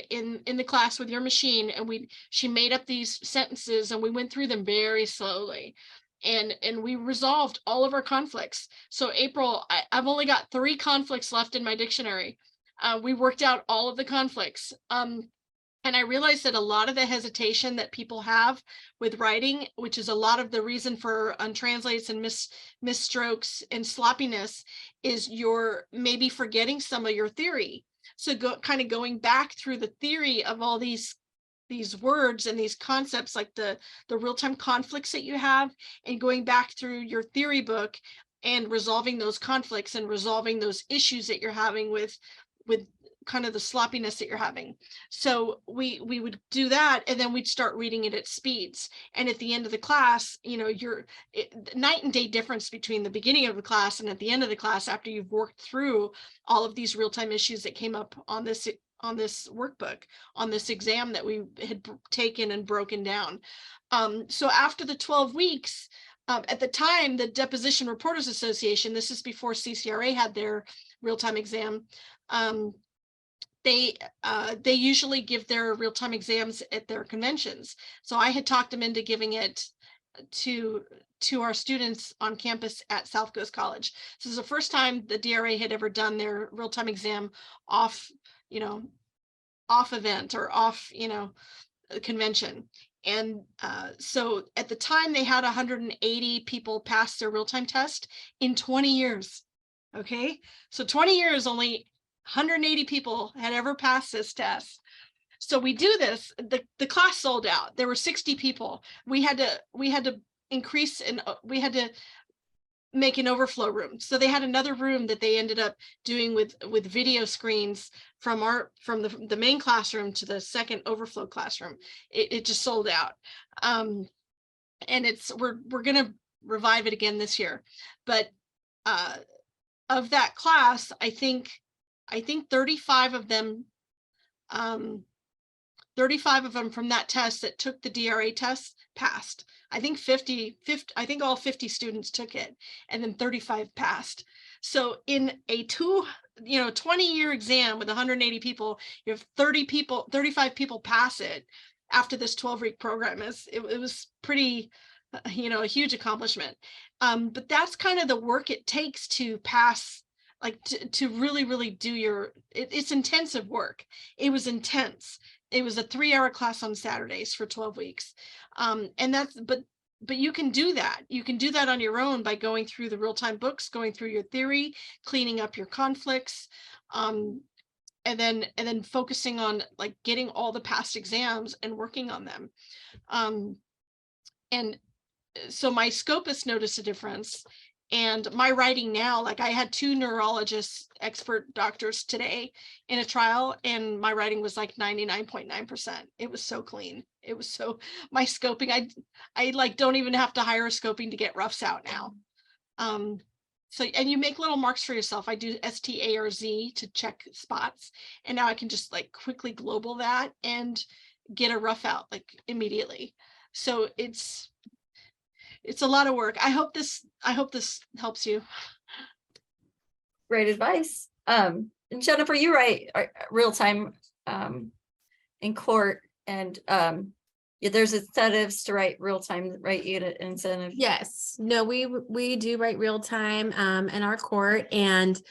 in the class with your machine, and she made up these sentences and we went through them very slowly. And we resolved all of our conflicts. So April, I've only got 3 conflicts left in my dictionary. We worked out all of the conflicts. And I realized that a lot of the hesitation that people have with writing, which is a lot of the reason for untranslates and misstrokes and sloppiness, is you're maybe forgetting some of your theory. So going back through the theory of all these words and these concepts, like the real-time conflicts that you have, and going back through your theory book and resolving those conflicts and resolving those issues that you're having with kind of the sloppiness that you're having. So we would do that, and then we'd start reading it at speeds. And at the end of the class, you know, night and day difference between the beginning of the class and at the end of the class, after you've worked through all of these real-time issues that came up on this workbook, on this exam that we had taken and broken down. So after the 12 weeks, at the time, the Deposition Reporters Association, this is before CCRA had their real-time exam, they usually give their real-time exams at their conventions. So I had talked them into giving it to our students on campus at South Coast College. This is the first time the DRA had ever done their real-time exam off event or off, convention. And so at the time they had 180 people pass their real-time test in 20 years. Okay, so 20 years, only 180 people had ever passed this test. So we do this, the class sold out. There were 60 people. We had to increase, and we had to make an overflow room. So they had another room that they ended up doing with video screens from the main classroom to the second overflow classroom. It just sold out. And we're gonna revive it again this year. But of that class, I think 35 of them, 35 of them from that test that took the DRA test passed. I think 50, I think all 50 students took it, and then 35 passed. So in a 20-year exam with 180 people, you have 35 people pass it after this 12-week program. It was pretty, a huge accomplishment. But that's kind of the work it takes to pass, like to really, really do it's intensive work. It was intense. It was a 3-hour class on Saturdays for 12 weeks. But you can do that. You can do that on your own by going through the real-time books, going through your theory, cleaning up your conflicts, and then focusing on like getting all the past exams and working on them. And so my Scopus noticed a difference. And my writing now, like I had 2 neurologists, expert doctors today in a trial, and my writing was like 99.9%. It was so clean. It was so, my scoping, I like don't even have to hire a scoping to get roughs out now. So, and you make little marks for yourself. I do STARZ to check spots. And now I can just like quickly global that and get a rough out like immediately. So it's a lot of work. I hope this helps you. Great advice. And Jennifer, you write real time in court, and there's incentives to write real time, right? You get an incentive. Yes. No, we do write real time in our court, and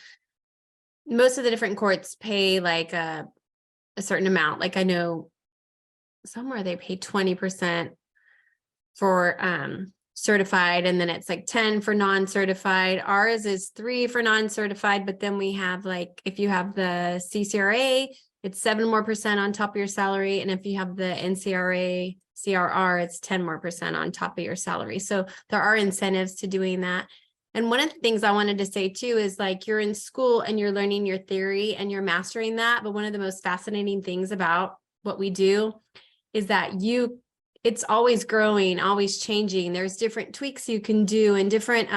most of the different courts pay like a certain amount. Like I know somewhere they pay 20% for certified, and then it's like 10 for non-certified. Ours is 3 for non-certified, but then we have like, if you have the CCRA, it's 7% more on top of your salary. And if you have the NCRA, CRR, it's 10% more on top of your salary. So there are incentives to doing that. And one of the things I wanted to say too is like you're in school and you're learning your theory and you're mastering that. But one of the most fascinating things about what we do is that it's always growing, always changing. There's different tweaks you can do and different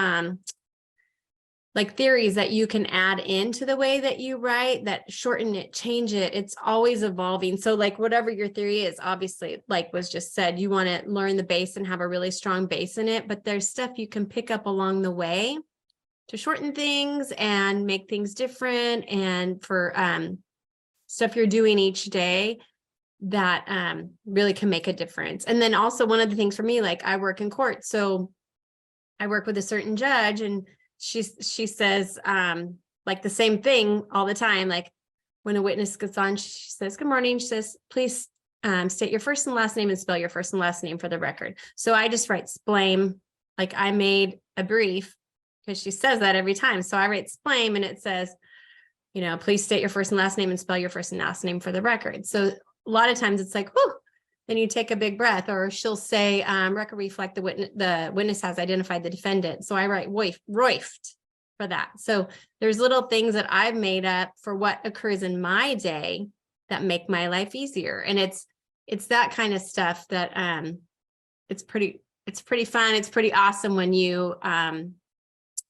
like theories that you can add into the way that you write that shorten it, change it. It's always evolving. So like whatever your theory is, obviously, like was just said, you want to learn the base and have a really strong base in it, but there's stuff you can pick up along the way to shorten things and make things different, and for stuff you're doing each day that really can make a difference. And then also one of the things for me, like I work in court, so I work with a certain judge, and she says like the same thing all the time. Like when a witness gets on, she says, "Good morning." She says, "Please state your first and last name and spell your first and last name for the record." So I just write SPLAME. Like I made a brief because she says that every time. So I write SPLAME, and it says, "Please state your first and last name and spell your first and last name for the record." So a lot of times it's like, whew, then you take a big breath. Or she'll say, record reflect the witness has identified the defendant. So I write roift. for that. So there's little things that I've made up for what occurs in my day that make my life easier. And it's that kind of stuff that it's pretty fun. It's pretty awesome when you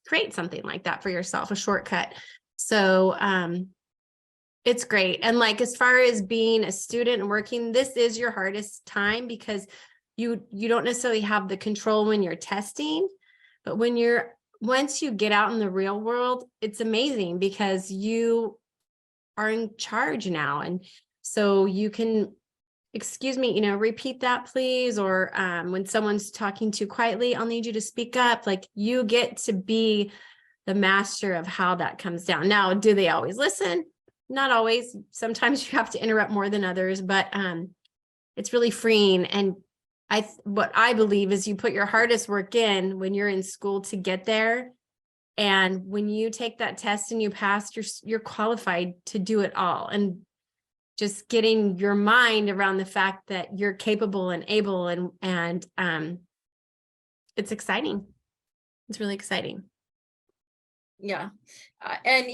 create something like that for yourself, a shortcut. So it's great. And like, as far as being a student and working, this is your hardest time because you don't necessarily have the control when you're testing, but once you get out in the real world, it's amazing because you are in charge now. And so you can, excuse me, repeat that please. Or when someone's talking too quietly, I'll need you to speak up. Like, you get to be the master of how that comes down. Now, do they always listen? Not always. Sometimes you have to interrupt more than others, but it's really freeing. And what I believe is you put your hardest work in when you're in school to get there. And when you take that test and you pass, you're qualified to do it all. And just getting your mind around the fact that you're capable and able, and it's exciting. It's really exciting. Yeah. And,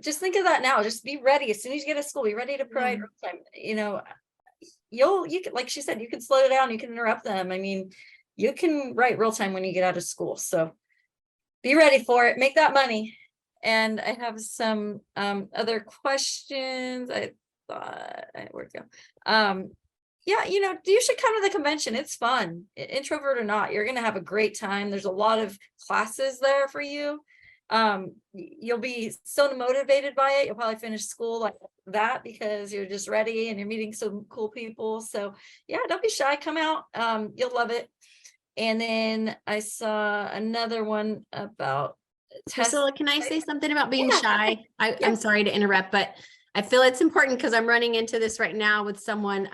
just think of that now, just be ready. As soon as you get to school, be ready to provide time. You can, like she said, you can slow it down. You can interrupt them. I mean, you can write real time when you get out of school. So be ready for it. Make that money. And I have some other questions. I thought, where'd it go? Yeah, you should come to the convention. It's fun. Introvert or not, you're going to have a great time. There's a lot of classes there for you. You'll be so motivated by it. You'll probably finish school like that because you're just ready and you're meeting some cool people. So yeah, don't be shy. Come out. You'll love it. And then I saw another one about Priscilla, can I say something about being shy? I'm sorry to interrupt, but I feel it's important because I'm running into this right now with someone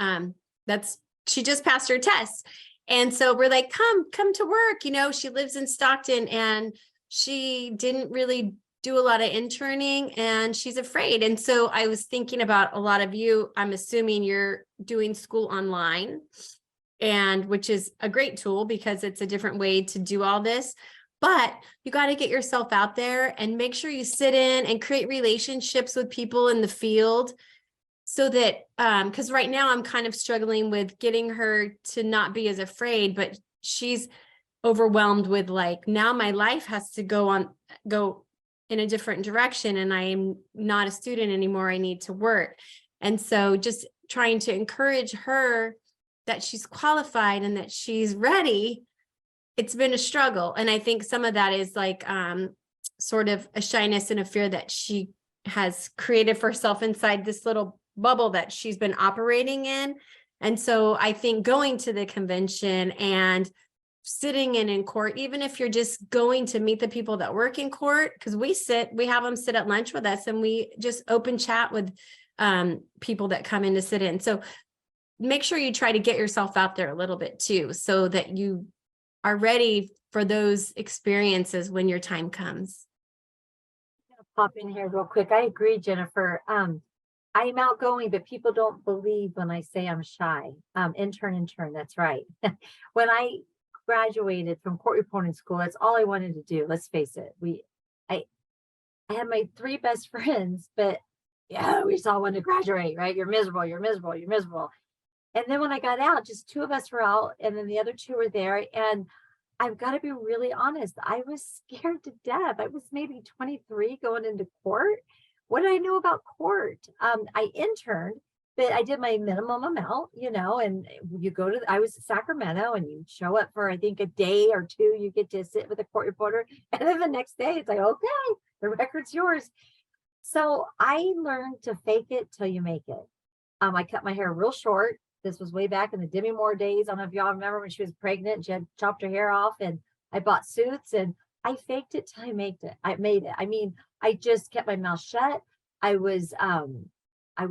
she just passed her test. And so we're like, come to work. She lives in Stockton and she didn't really do a lot of interning and she's afraid. And so I was thinking about a lot of you. I'm assuming you're doing school online, and which is a great tool because it's a different way to do all this. But you got to get yourself out there and make sure you sit in and create relationships with people in the field so that, because right now I'm kind of struggling with getting her to not be as afraid, but she's overwhelmed with like, now my life has to go in a different direction and I'm not a student anymore. I need to work. And so just trying to encourage her that she's qualified and that she's ready. It's been a struggle. And I think some of that is like sort of a shyness and a fear that she has created for herself inside this little bubble that she's been operating in. And so I think going to the convention and sitting in court, even if you're just going to meet the people that work in court, because we have them sit at lunch with us and we just open chat with people that come in to sit in. So make sure you try to get yourself out there a little bit too, so that you are ready for those experiences when your time comes. I'm gonna pop in here real quick. I agree, Jennifer. I am outgoing, but people don't believe when I say I'm shy. Intern, that's right. When I graduated from court reporting school, that's all I wanted to do. Let's face it. I had my 3 best friends, but yeah, we just all wanted to graduate, right? You're miserable, you're miserable, you're miserable. And then when I got out, just 2 of us were out and then the other 2 were there. And I've got to be really honest, I was scared to death. I was maybe 23 going into court. What did I know about court? I interned, but I did my minimum amount, and you I was in Sacramento and you show up for, I think, a day or 2, you get to sit with a court reporter. And then the next day it's like, okay, the record's yours. So I learned to fake it till you make it. I cut my hair real short. This was way back in the Demi Moore days. I don't know if y'all remember when she was pregnant and she had chopped her hair off, and I bought suits and I faked it till I made it. I mean, I just kept my mouth shut. I was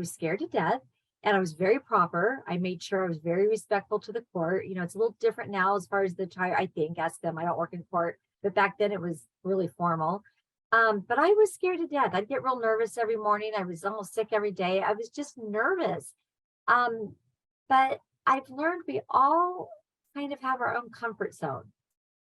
scared to death and I was very proper. I made sure I was very respectful to the court. It's a little different now as far as the trial, I think. Ask them. I don't work in court, but back then it was really formal. But I was scared to death. I'd get real nervous every morning. I was almost sick every day. I was just nervous. But I've learned we all kind of have our own comfort zone.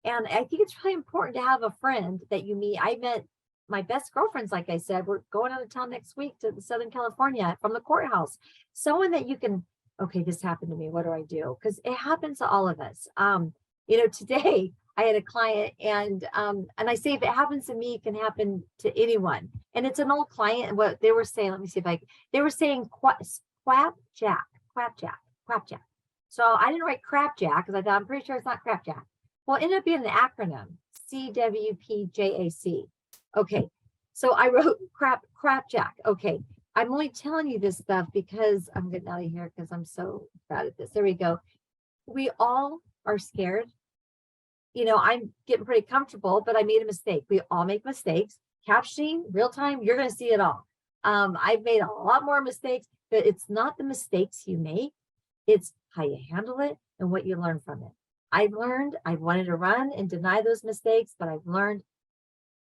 And I think it's really important to have a friend that you meet. I met my best girlfriends, like I said, we're going out of town next week to Southern California from the courthouse. Someone that you can, okay, this happened to me. What do I do? Because it happens to all of us. Today I had a client and I say, if it happens to me, it can happen to anyone. And it's an old client. And what they were saying, let me see if they were saying quapjack. So I didn't write crapjack because I thought, I'm pretty sure it's not crapjack. Well, it ended up being an acronym, CWPJAC. Okay, so I wrote crapjack. Okay, I'm only telling you this stuff because I'm getting out of here because I'm so bad at this. There we go. We all are scared. I'm getting pretty comfortable, but I made a mistake. We all make mistakes. Captioning, real time, you're going to see it all. I've made a lot more mistakes, but it's not the mistakes you make. It's how you handle it and what you learn from it. I've wanted to run and deny those mistakes, but I've learned,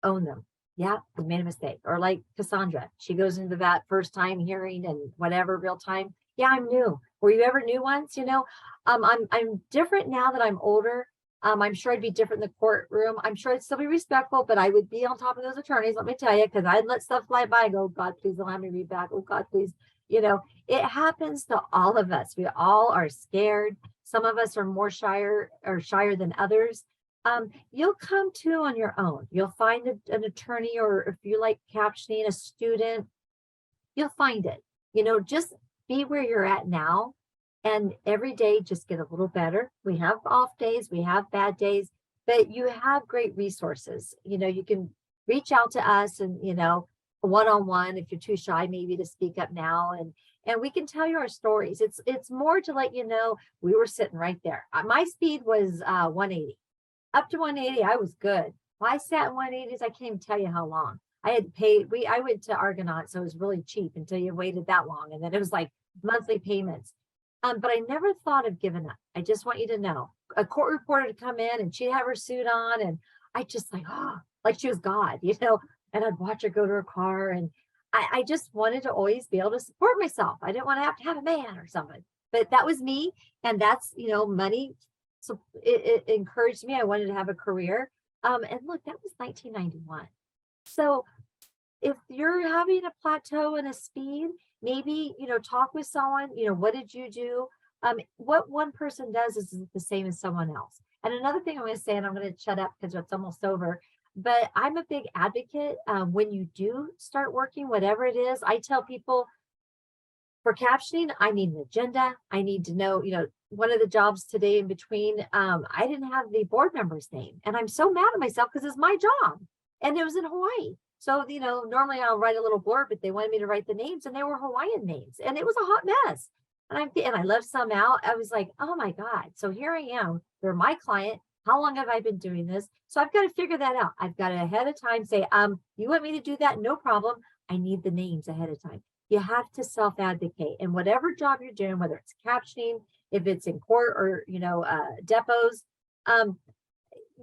own them. Yeah, we made a mistake. Or like Cassandra, she goes into that first time hearing and whatever, real time. Yeah, I'm new. Were you ever new once? I'm different now that I'm older. I'm sure I'd be different in the courtroom. I'm sure I'd still be respectful, but I would be on top of those attorneys, let me tell you, because I'd let stuff fly by and go, God, please don't have me read back. Oh, God, please. It happens to all of us. We all are scared. Some of us are more shyer than others. You'll come to on your own. You'll find an attorney, or if you like captioning, a student, you'll find it. Just be where you're at now. And every day, just get a little better. We have off days, we have bad days, but you have great resources. You can reach out to us and, one-on-one if you're too shy maybe to speak up now. And we can tell you our stories. It's more to let you know we were sitting right there. My speed was 180. Up to 180, I was good. Well, I sat in 180s, I can't even tell you how long. I had paid, I went to Argonaut, so it was really cheap until you waited that long. And then it was like monthly payments. But I never thought of giving up. I just want you to know, a court reporter to come in and she'd have her suit on and I just like she was God, and I'd watch her go to her car. And I just wanted to always be able to support myself. I didn't want to have a man or something, but that was me. And that's, money. So it encouraged me. I wanted to have a career. And look, that was 1991. So if you're having a plateau and a speed, maybe, talk with someone, what did you do? What one person does is the same as someone else. And another thing I'm going to say, and I'm going to shut up because it's almost over, but I'm a big advocate. When you do start working, whatever it is, I tell people for captioning, I need an agenda. I need to know, one of the jobs today in between, I didn't have the board member's name. And I'm so mad at myself because it's my job. And it was in Hawaii. So, normally I'll write a little blurb, but they wanted me to write the names and they were Hawaiian names and it was a hot mess. And I left some out. I was like, oh my God. So here I am. They're my client. How long have I been doing this? So I've got to figure that out. I've got to ahead of time say, you want me to do that? No problem. I need the names ahead of time. You have to self-advocate. And whatever job you're doing, whether it's captioning, if it's in court or, depots,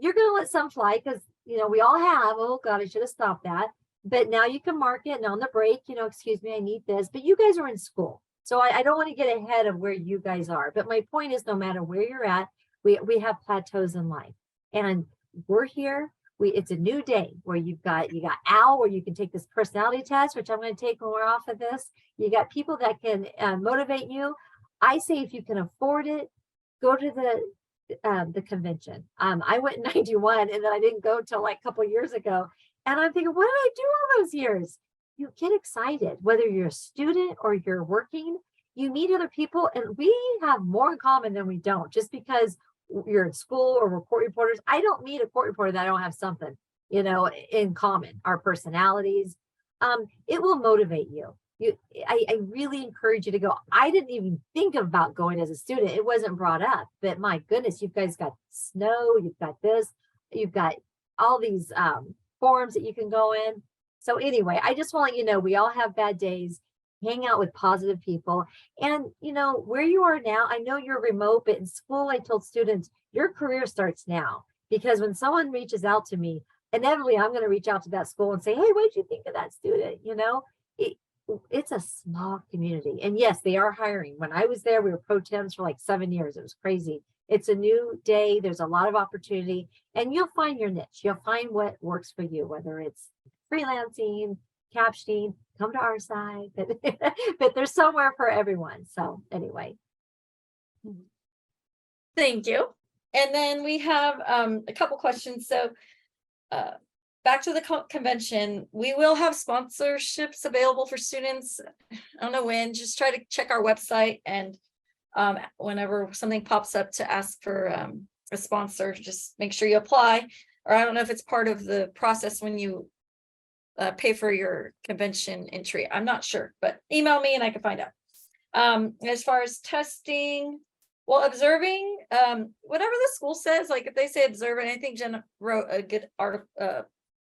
you're going to let some fly because we all have, oh God, I should have stopped that. But now you can mark it and on the break, excuse me, I need this. But you guys are in school. So I don't want to get ahead of where you guys are. But my point is, no matter where you're at, we have plateaus in life. And we're here. It's a new day where you got Al, where you can take this personality test, which I'm going to take when we're off of this. You got people that can motivate you. I say if you can afford it, go to the convention. I went in 91 and then I didn't go till like a couple of years ago. And I'm thinking, what did I do all those years? You get excited, whether you're a student or you're working, you meet other people and we have more in common than we don't. Just because you're in school or we're court reporters, I don't meet a court reporter that I don't have something, in common, our personalities. It will motivate you. I really encourage you to go. I didn't even think about going as a student. It wasn't brought up, but my goodness, you guys got SNO, you've got this, you've got all these forums that you can go in. So anyway, I just want to let you know, we all have bad days. Hang out with positive people. And, where you are now, I know you're remote, but in school, I told students, your career starts now. Because when someone reaches out to me, inevitably, I'm going to reach out to that school and say, hey, what did you think of that student? It's a small community. And yes, they are hiring. When I was there, we were pro temps for like 7 years. It was crazy. It's a new day. There's a lot of opportunity and you'll find your niche. You'll find what works for you, whether it's freelancing, captioning, come to our side, but there's somewhere for everyone. So anyway. Thank you. And then we have a couple questions. So back to the convention, we will have sponsorships available for students. I don't know when, just try to check our website, and whenever something pops up to ask for a sponsor, just make sure you apply. Or I don't know if it's part of the process when you pay for your convention entry. I'm not sure, but email me and I can find out. As far as testing, well, observing, whatever the school says, like if they say observe, and I think Jenna wrote a good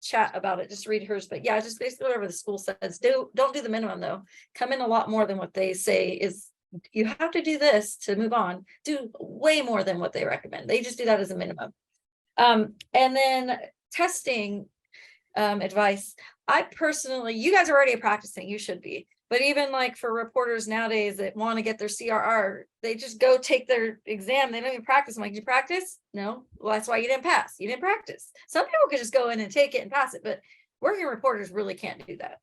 chat about it, just read hers, but yeah, just basically whatever the school says. Don't do the minimum though. Come in a lot more than what they say is you have to do this to move on. Do way more than what they recommend. They just do that as a minimum. And then testing advice. I personally, you guys are already practicing, you should be. But even like for reporters nowadays that want to get their CRR, they just go take their exam. They don't even practice. I'm like, did you practice? No. Well, that's why you didn't pass. You didn't practice. Some people could just go in and take it and pass it, but working reporters really can't do that.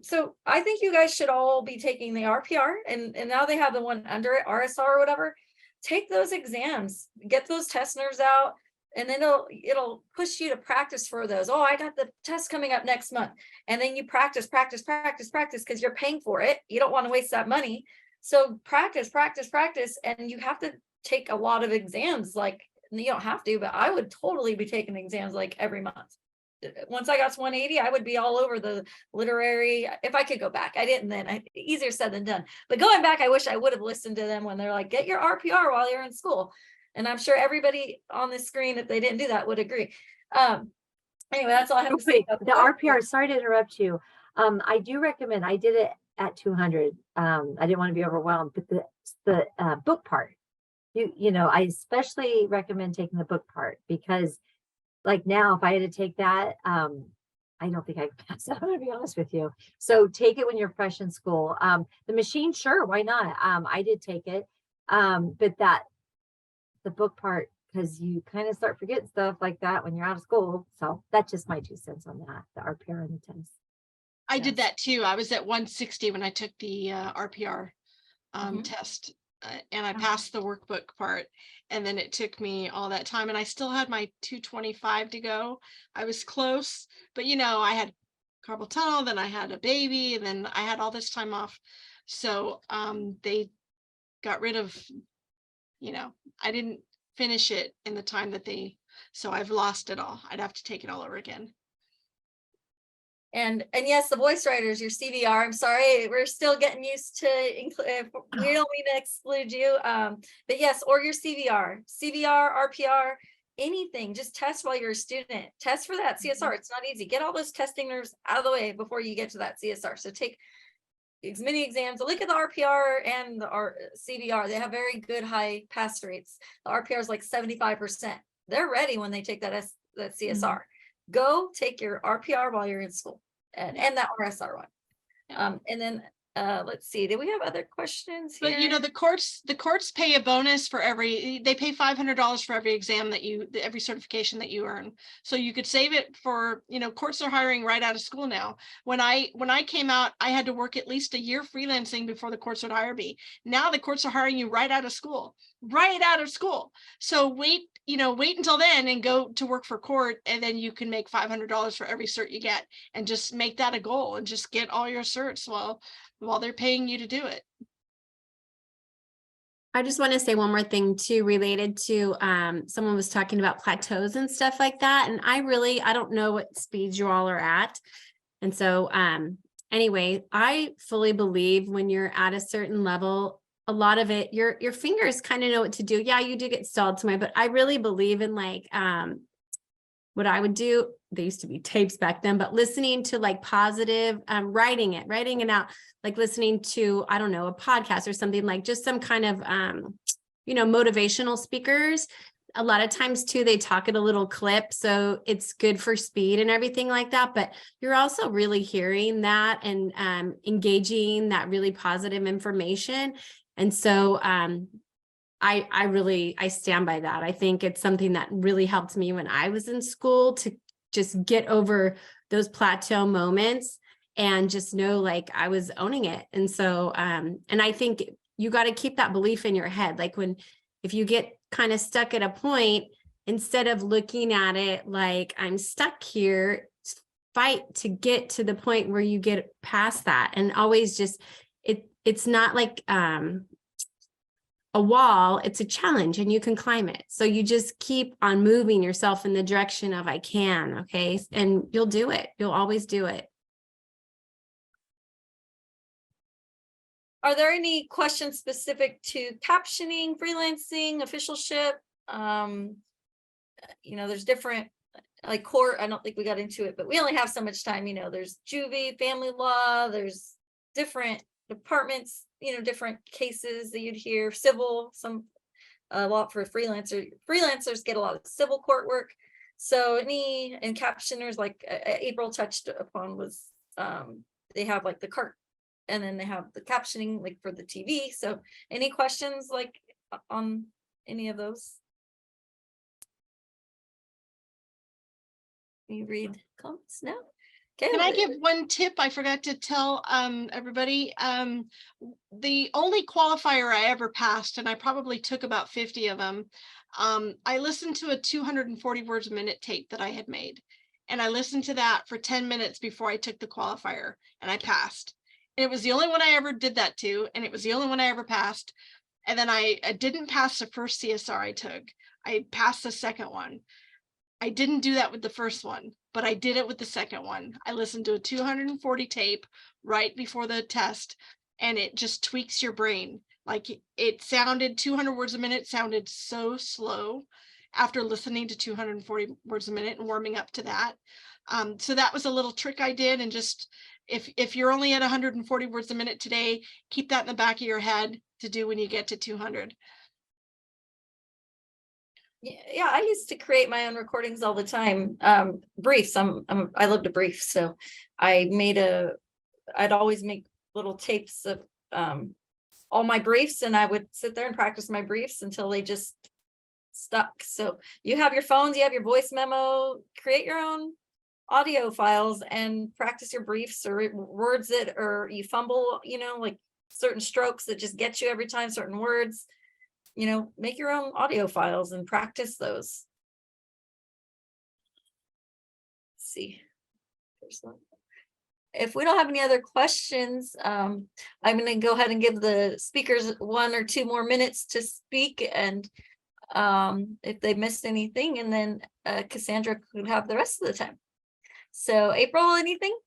So I think you guys should all be taking the RPR, and now they have the one under it, RSR or whatever. Take those exams, get those test nerves out, and then it'll push you to practice for those. Oh, I got the test coming up next month. And then you practice because you're paying for it. You don't want to waste that money. So practice. And you have to take a lot of exams. Like, you don't have to, but I would totally be taking exams like every month. Once I got to 180, I would be all over the literary. If I could go back, I didn't then. Easier said than done. But going back, I wish I would have listened to them when they're like, get your RPR while you're in school. And I'm sure everybody on the screen, if they didn't do that, would agree. Anyway, that's all I have to say about the RPR. Sorry to interrupt you. I do recommend, I did it at 200. I didn't want to be overwhelmed, but the book part, you know, I especially recommend taking the book part, because like now, if I had to take that, I don't think I could pass it. I'm going to be honest with you. So take it when you're fresh in school. The machine, sure, why not? I did take it, but the book part, because you kind of start forgetting stuff like that when you're out of school. So that's just my 2 cents on that, the RPR and the test. I did that too. I was at 160 when I took the RPR test, and I passed the workbook part, and then it took me all that time, and I still had my 225 to go. I was close, but you know, I had carpal tunnel, then I had a baby, and then I had all this time off. So they got rid of, you know, I didn't finish it in the time that so I've lost it all. I'd have to take it all over again. And yes, the voice writers, your CVR, I'm sorry, we're still getting used to, we don't mean to exclude you, but yes, or your CVR, RPR, anything, just test while you're a student, test for that CSR. It's not easy. Get all those testing nerves out of the way before you get to that CSR. So take as many exams. Look at the RPR and the CVR. They have very good high pass rates. The RPR is like 75%. They're ready when they take that CSR. Go take your RPR while you're in school, and that RSR one. And then let's see, do we have other questions here? But you know, the courts pay a bonus for they pay $500 for every exam every certification that you earn. So you could save it for, you know, courts are hiring right out of school now. When I came out, I had to work at least a year freelancing before the courts would hire me. Now the courts are hiring you right out of school. So wait until then and go to work for court, and then you can make $500 for every cert you get, and just make that a goal and just get all your certs while they're paying you to do it. I just want to say one more thing too, related to someone was talking about plateaus and stuff like that. And I don't know what speeds you all are at. And so anyway, I fully believe when you're at a certain level, a lot of it, your fingers kind of know what to do. Yeah, you do get stalled somewhere, but I really believe in like what I would do. They used to be tapes back then, but listening to like positive, writing it out, like listening to, I don't know, a podcast or something, like just some kind of, motivational speakers. A lot of times too, they talk at a little clip. So it's good for speed and everything like that. But you're also really hearing that and engaging that really positive information. And so I stand by that. I think it's something that really helped me when I was in school to just get over those plateau moments and just know like I was owning it. And so, and I think you got to keep that belief in your head. Like if you get kind of stuck at a point, instead of looking at it like I'm stuck here, fight to get to the point where you get past that. And always just, it's not like, a wall, it's a challenge and you can climb it. So you just keep on moving yourself in the direction of I can, okay? And you'll do it. You'll always do it. Are there any questions specific to captioning, freelancing, officialship? There's different, like court, I don't think we got into it, but we only have so much time, there's juvie, family law, there's different departments, different cases that you'd hear, civil, a lot for freelancers get a lot of civil court work. So and captioners, like April touched upon, was they have like the cart, and then they have the captioning like for the TV. So any questions like on any of those? You read comments now? Okay. Can I give one tip? I forgot to tell everybody. The only qualifier I ever passed, and I probably took about 50 of them, I listened to a 240 words a minute tape that I had made. And I listened to that for 10 minutes before I took the qualifier, and I passed. And it was the only one I ever did that to, and it was the only one I ever passed. And then I didn't pass the first CSR I took. I passed the second one. I didn't do that with the first one, but I did it with the second one. I listened to a 240 tape right before the test, and it just tweaks your brain. Like it sounded 200 words a minute, sounded so slow after listening to 240 words a minute and warming up to that. So that was a little trick I did. And just if you're only at 140 words a minute today, keep that in the back of your head to do when you get to 200. Yeah, I used to create my own recordings all the time. Briefs. I love to brief, so I'd always make little tapes of all my briefs, and I would sit there and practice my briefs until they just stuck. So you have your phones, you have your voice memo, create your own audio files and practice your briefs, or words that, or you fumble, like certain strokes that just get you every time, certain words. Make your own audio files and practice those. Let's see. If we don't have any other questions, I'm going to go ahead and give the speakers 1 or 2 more minutes to speak, and if they missed anything, and then Cassandra could have the rest of the time. So April, anything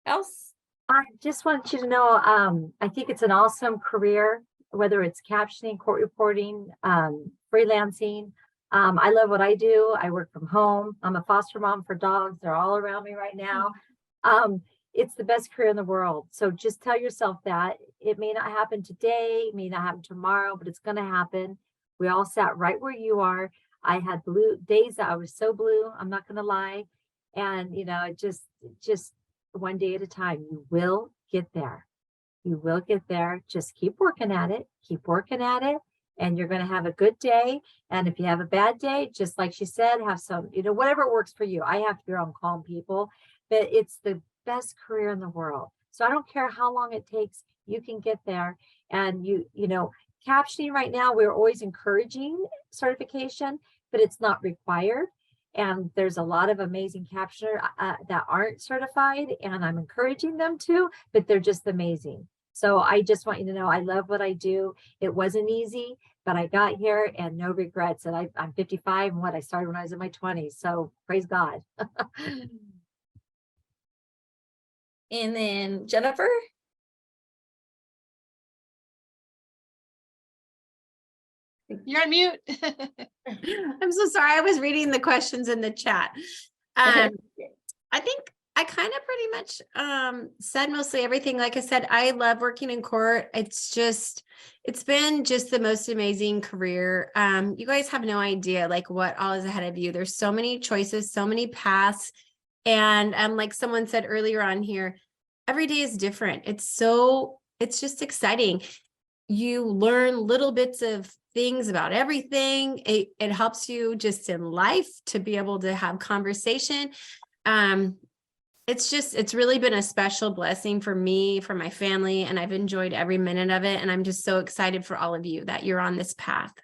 else? I just want you to know, I think it's an awesome career, whether it's captioning, court reporting, freelancing. I love what I do. I work from home. I'm a foster mom for dogs. They're all around me right now. It's the best career in the world. So just tell yourself that it may not happen today, it may not happen tomorrow, but it's going to happen. We all sat right where you are. I had blue days that I was so blue, I'm not going to lie. And, just one day at a time, you will get there. You will get there. Just keep working at it. Keep working at it. And you're going to have a good day. And if you have a bad day, just like she said, have some, whatever works for you. I have to be around calm people, but it's the best career in the world. So I don't care how long it takes, you can get there. And captioning right now, we're always encouraging certification, but it's not required. And there's a lot of amazing captioner that aren't certified, and I'm encouraging them to, but they're just amazing. So I just want you to know, I love what I do. It wasn't easy, but I got here and no regrets. And I'm 55, and I started when I was in my 20s. So praise God. And then Jennifer. You're on mute. I'm so sorry. I was reading the questions in the chat. I think I kind of pretty much said mostly everything. Like I said, I love working in court. It's been just the most amazing career. You guys have no idea like what all is ahead of you. There's so many choices, so many paths. And like someone said earlier on here, every day is different. It's just exciting. You learn little bits of things about everything. It helps you just in life to be able to have conversation. It's really been a special blessing for me, for my family, and I've enjoyed every minute of it. And I'm just so excited for all of you that you're on this path.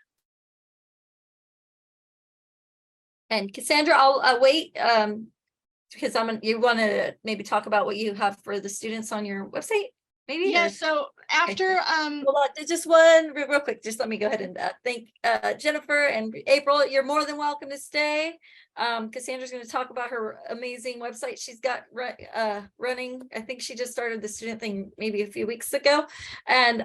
And Cassandra, I'll wait, because you want to maybe talk about what you have for the students on your website, maybe? Yeah, Or- so after, Hold on, just one real quick. Just let me go ahead and thank Jennifer and April. You're more than welcome to stay. Cassandra's going to talk about her amazing website she's got running. I think she just started the student thing maybe a few weeks ago. And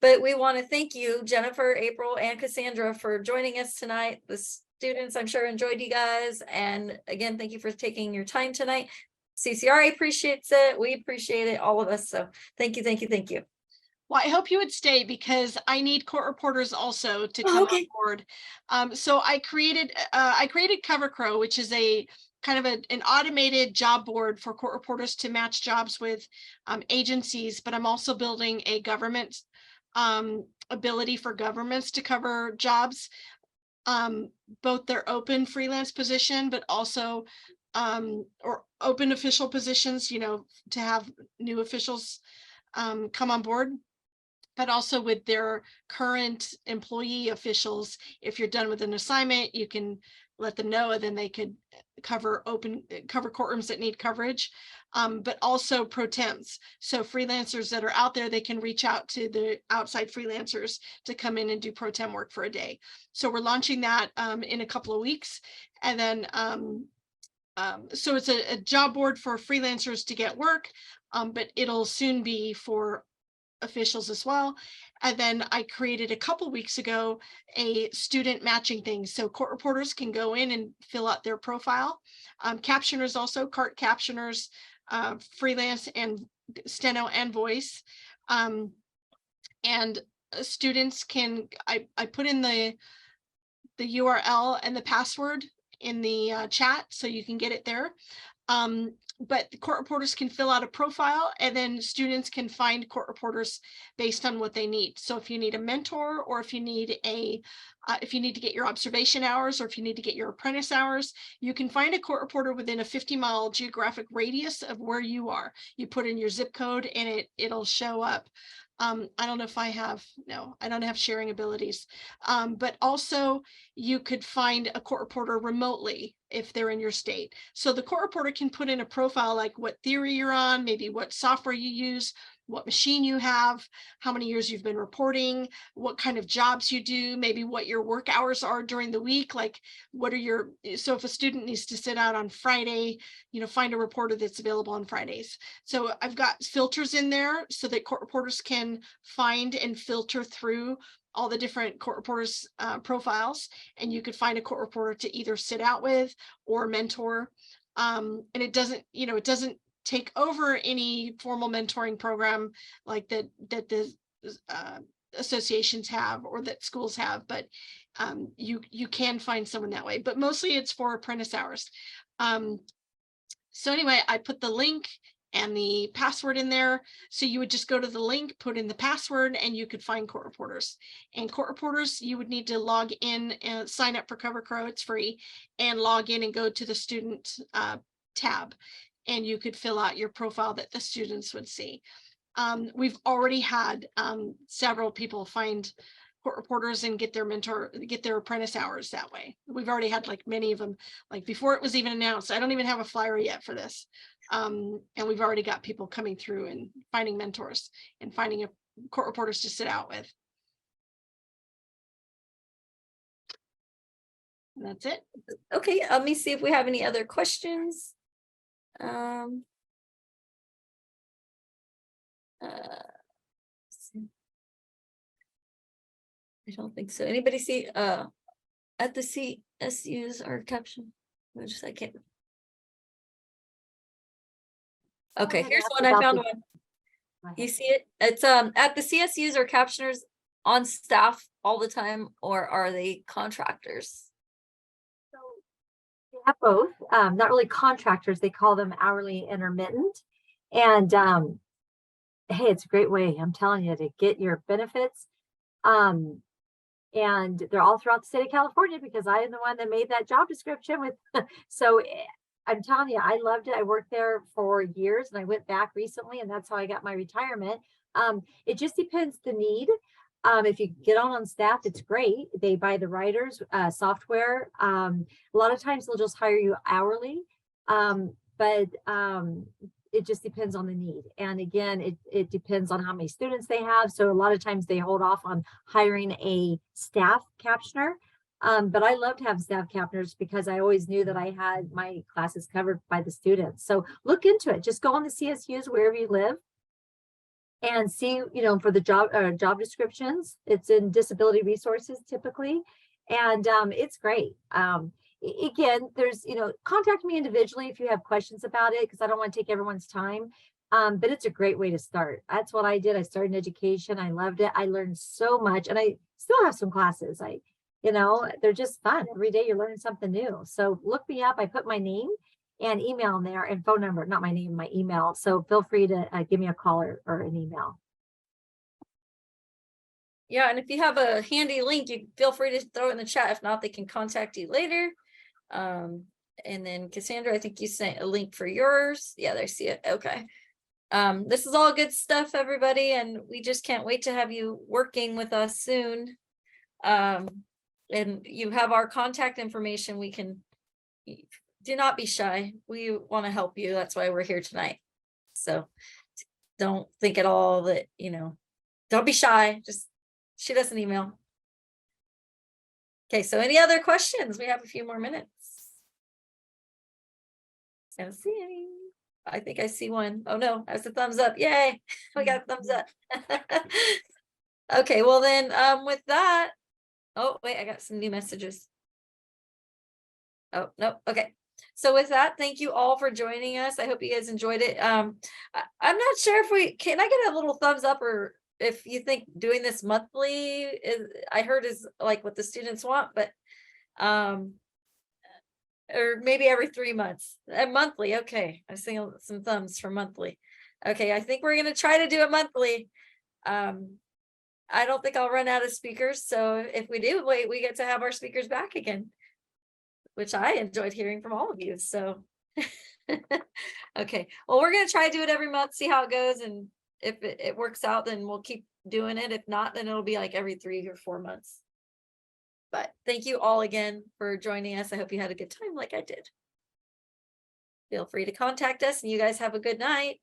but we want to thank you, Jennifer, April, and Cassandra, for joining us tonight. The students, I'm sure, enjoyed you guys. And again, thank you for taking your time tonight. CCRA appreciates it. We appreciate it, all of us. So thank you, thank you, thank you. well, I hope you would stay because I need court reporters also to come on board. So I created Cover Crow, which is a kind of an automated job board for court reporters to match jobs with agencies, but I'm also building a government ability for governments to cover jobs, both their open freelance position, but also or open official positions, you know, to have new officials come on board, but also with their current employee officials. If you're done with an assignment, you can let them know, and then they could cover courtrooms that need coverage, but also pro temps. So freelancers that are out there, they can reach out to the outside freelancers to come in and do pro tem work for a day. So we're launching that in a couple of weeks. And then so it's a job board for freelancers to get work, but it'll soon be for officials as well. And then I created a couple weeks ago a student matching thing. So court reporters can go in and fill out their profile. Captioners also, CART captioners, freelance and steno and voice. And students can, I put in the URL and the password in the chat, so you can get it there. But the court reporters can fill out a profile, and then students can find court reporters based on what they need. So if you need a mentor, or if you need if you need to get your observation hours, or if you need to get your apprentice hours, you can find a court reporter within a 50-mile geographic radius of where you are. You put in your zip code and it'll show up. I don't know if I don't have sharing abilities, but also you could find a court reporter remotely if they're in your state. So the court reporter can put in a profile like what theory you're on, maybe what software you use, what machine you have, how many years you've been reporting, what kind of jobs you do, maybe what your work hours are during the week, like what are so if a student needs to sit out on Friday, find a reporter that's available on Fridays. So I've got filters in there so that court reporters can find and filter through all the different court reporters profiles, and you could find a court reporter to either sit out with or mentor. And it doesn't take over any formal mentoring program like that the associations have or that schools have, but you can find someone that way, but mostly it's for apprentice hours. So anyway, I put the link and the password in there. So you would just go to the link, put in the password, and you could find court reporters. And court reporters, you would need to log in and sign up for Cover Crow. It's free, and log in and go to the student tab, and you could fill out your profile that the students would see. We've already had several people find court reporters and get their apprentice hours that way. We've already had like many of them, like before it was even announced. I don't even have a flyer yet for this. And we've already got people coming through and finding mentors and finding court reporters to sit out with. And that's it. Okay, let me see if we have any other questions. I don't think so. Anybody see at the CSUs are caption? Just I can't. Okay, here's one. I found one. You see it? It's at the CSUs are captioners on staff all the time, or are they contractors? So they have both. Not really contractors. They call them hourly intermittent. And hey, it's a great way, I'm telling you, to get your benefits. And they're all throughout the state of California, because I am the one that made that job description with. So I'm telling you, I loved it. I worked there for years and I went back recently and that's how I got my retirement. It just depends the need. If you get on staff, it's great. They buy the writers, software. A lot of times they'll just hire you hourly. But it just depends on the need. And again, it depends on how many students they have. So a lot of times they hold off on hiring a staff captioner. But I love to have staff captainers because I always knew that I had my classes covered by the students. So look into it. Just go on the CSUs wherever you live and see, for the job descriptions. It's in disability resources typically, and it's great. Again, there's, contact me individually if you have questions about it, because I don't want to take everyone's time. But it's a great way to start. That's what I did. I started in education. I loved it. I learned so much, and I still have some classes. They're just fun. Every day you're learning something new. So look me up. I put my name and email in there and phone number, not my name, my email. So feel free to give me a call or an email. Yeah, and if you have a handy link, you feel free to throw it in the chat. If not, they can contact you later. And then Cassandra, I think you sent a link for yours. Yeah, I see it. Okay. This is all good stuff, everybody, and we just can't wait to have you working with us soon. And you have our contact information. Do not be shy. We want to help you. That's why we're here tonight. So don't think at all that, don't be shy. Just shoot us an email. Okay, so any other questions? We have a few more minutes. I don't see any. I think I see one. Oh no, that's a thumbs up. Yay. We got a thumbs up. Okay, well then with that, oh wait, I got some new messages. Oh no, okay. So with that, thank you all for joining us. I hope you guys enjoyed it. I'm not sure if can I get a little thumbs up, or if you think doing this monthly I heard is like what the students want, but or maybe every 3 months. Monthly, okay. I'm seeing some thumbs for monthly. Okay, I think we're gonna try to do it monthly. I don't think I'll run out of speakers, so if we do, we get to have our speakers back again, which I enjoyed hearing from all of you. So okay, well, we're gonna try to do it every month, see how it goes, and if it works out, then we'll keep doing it. If not, then it'll be like every 3 or 4 months. But thank you all again for joining us. I hope you had a good time like I did. Feel free to contact us, and you guys have a good night.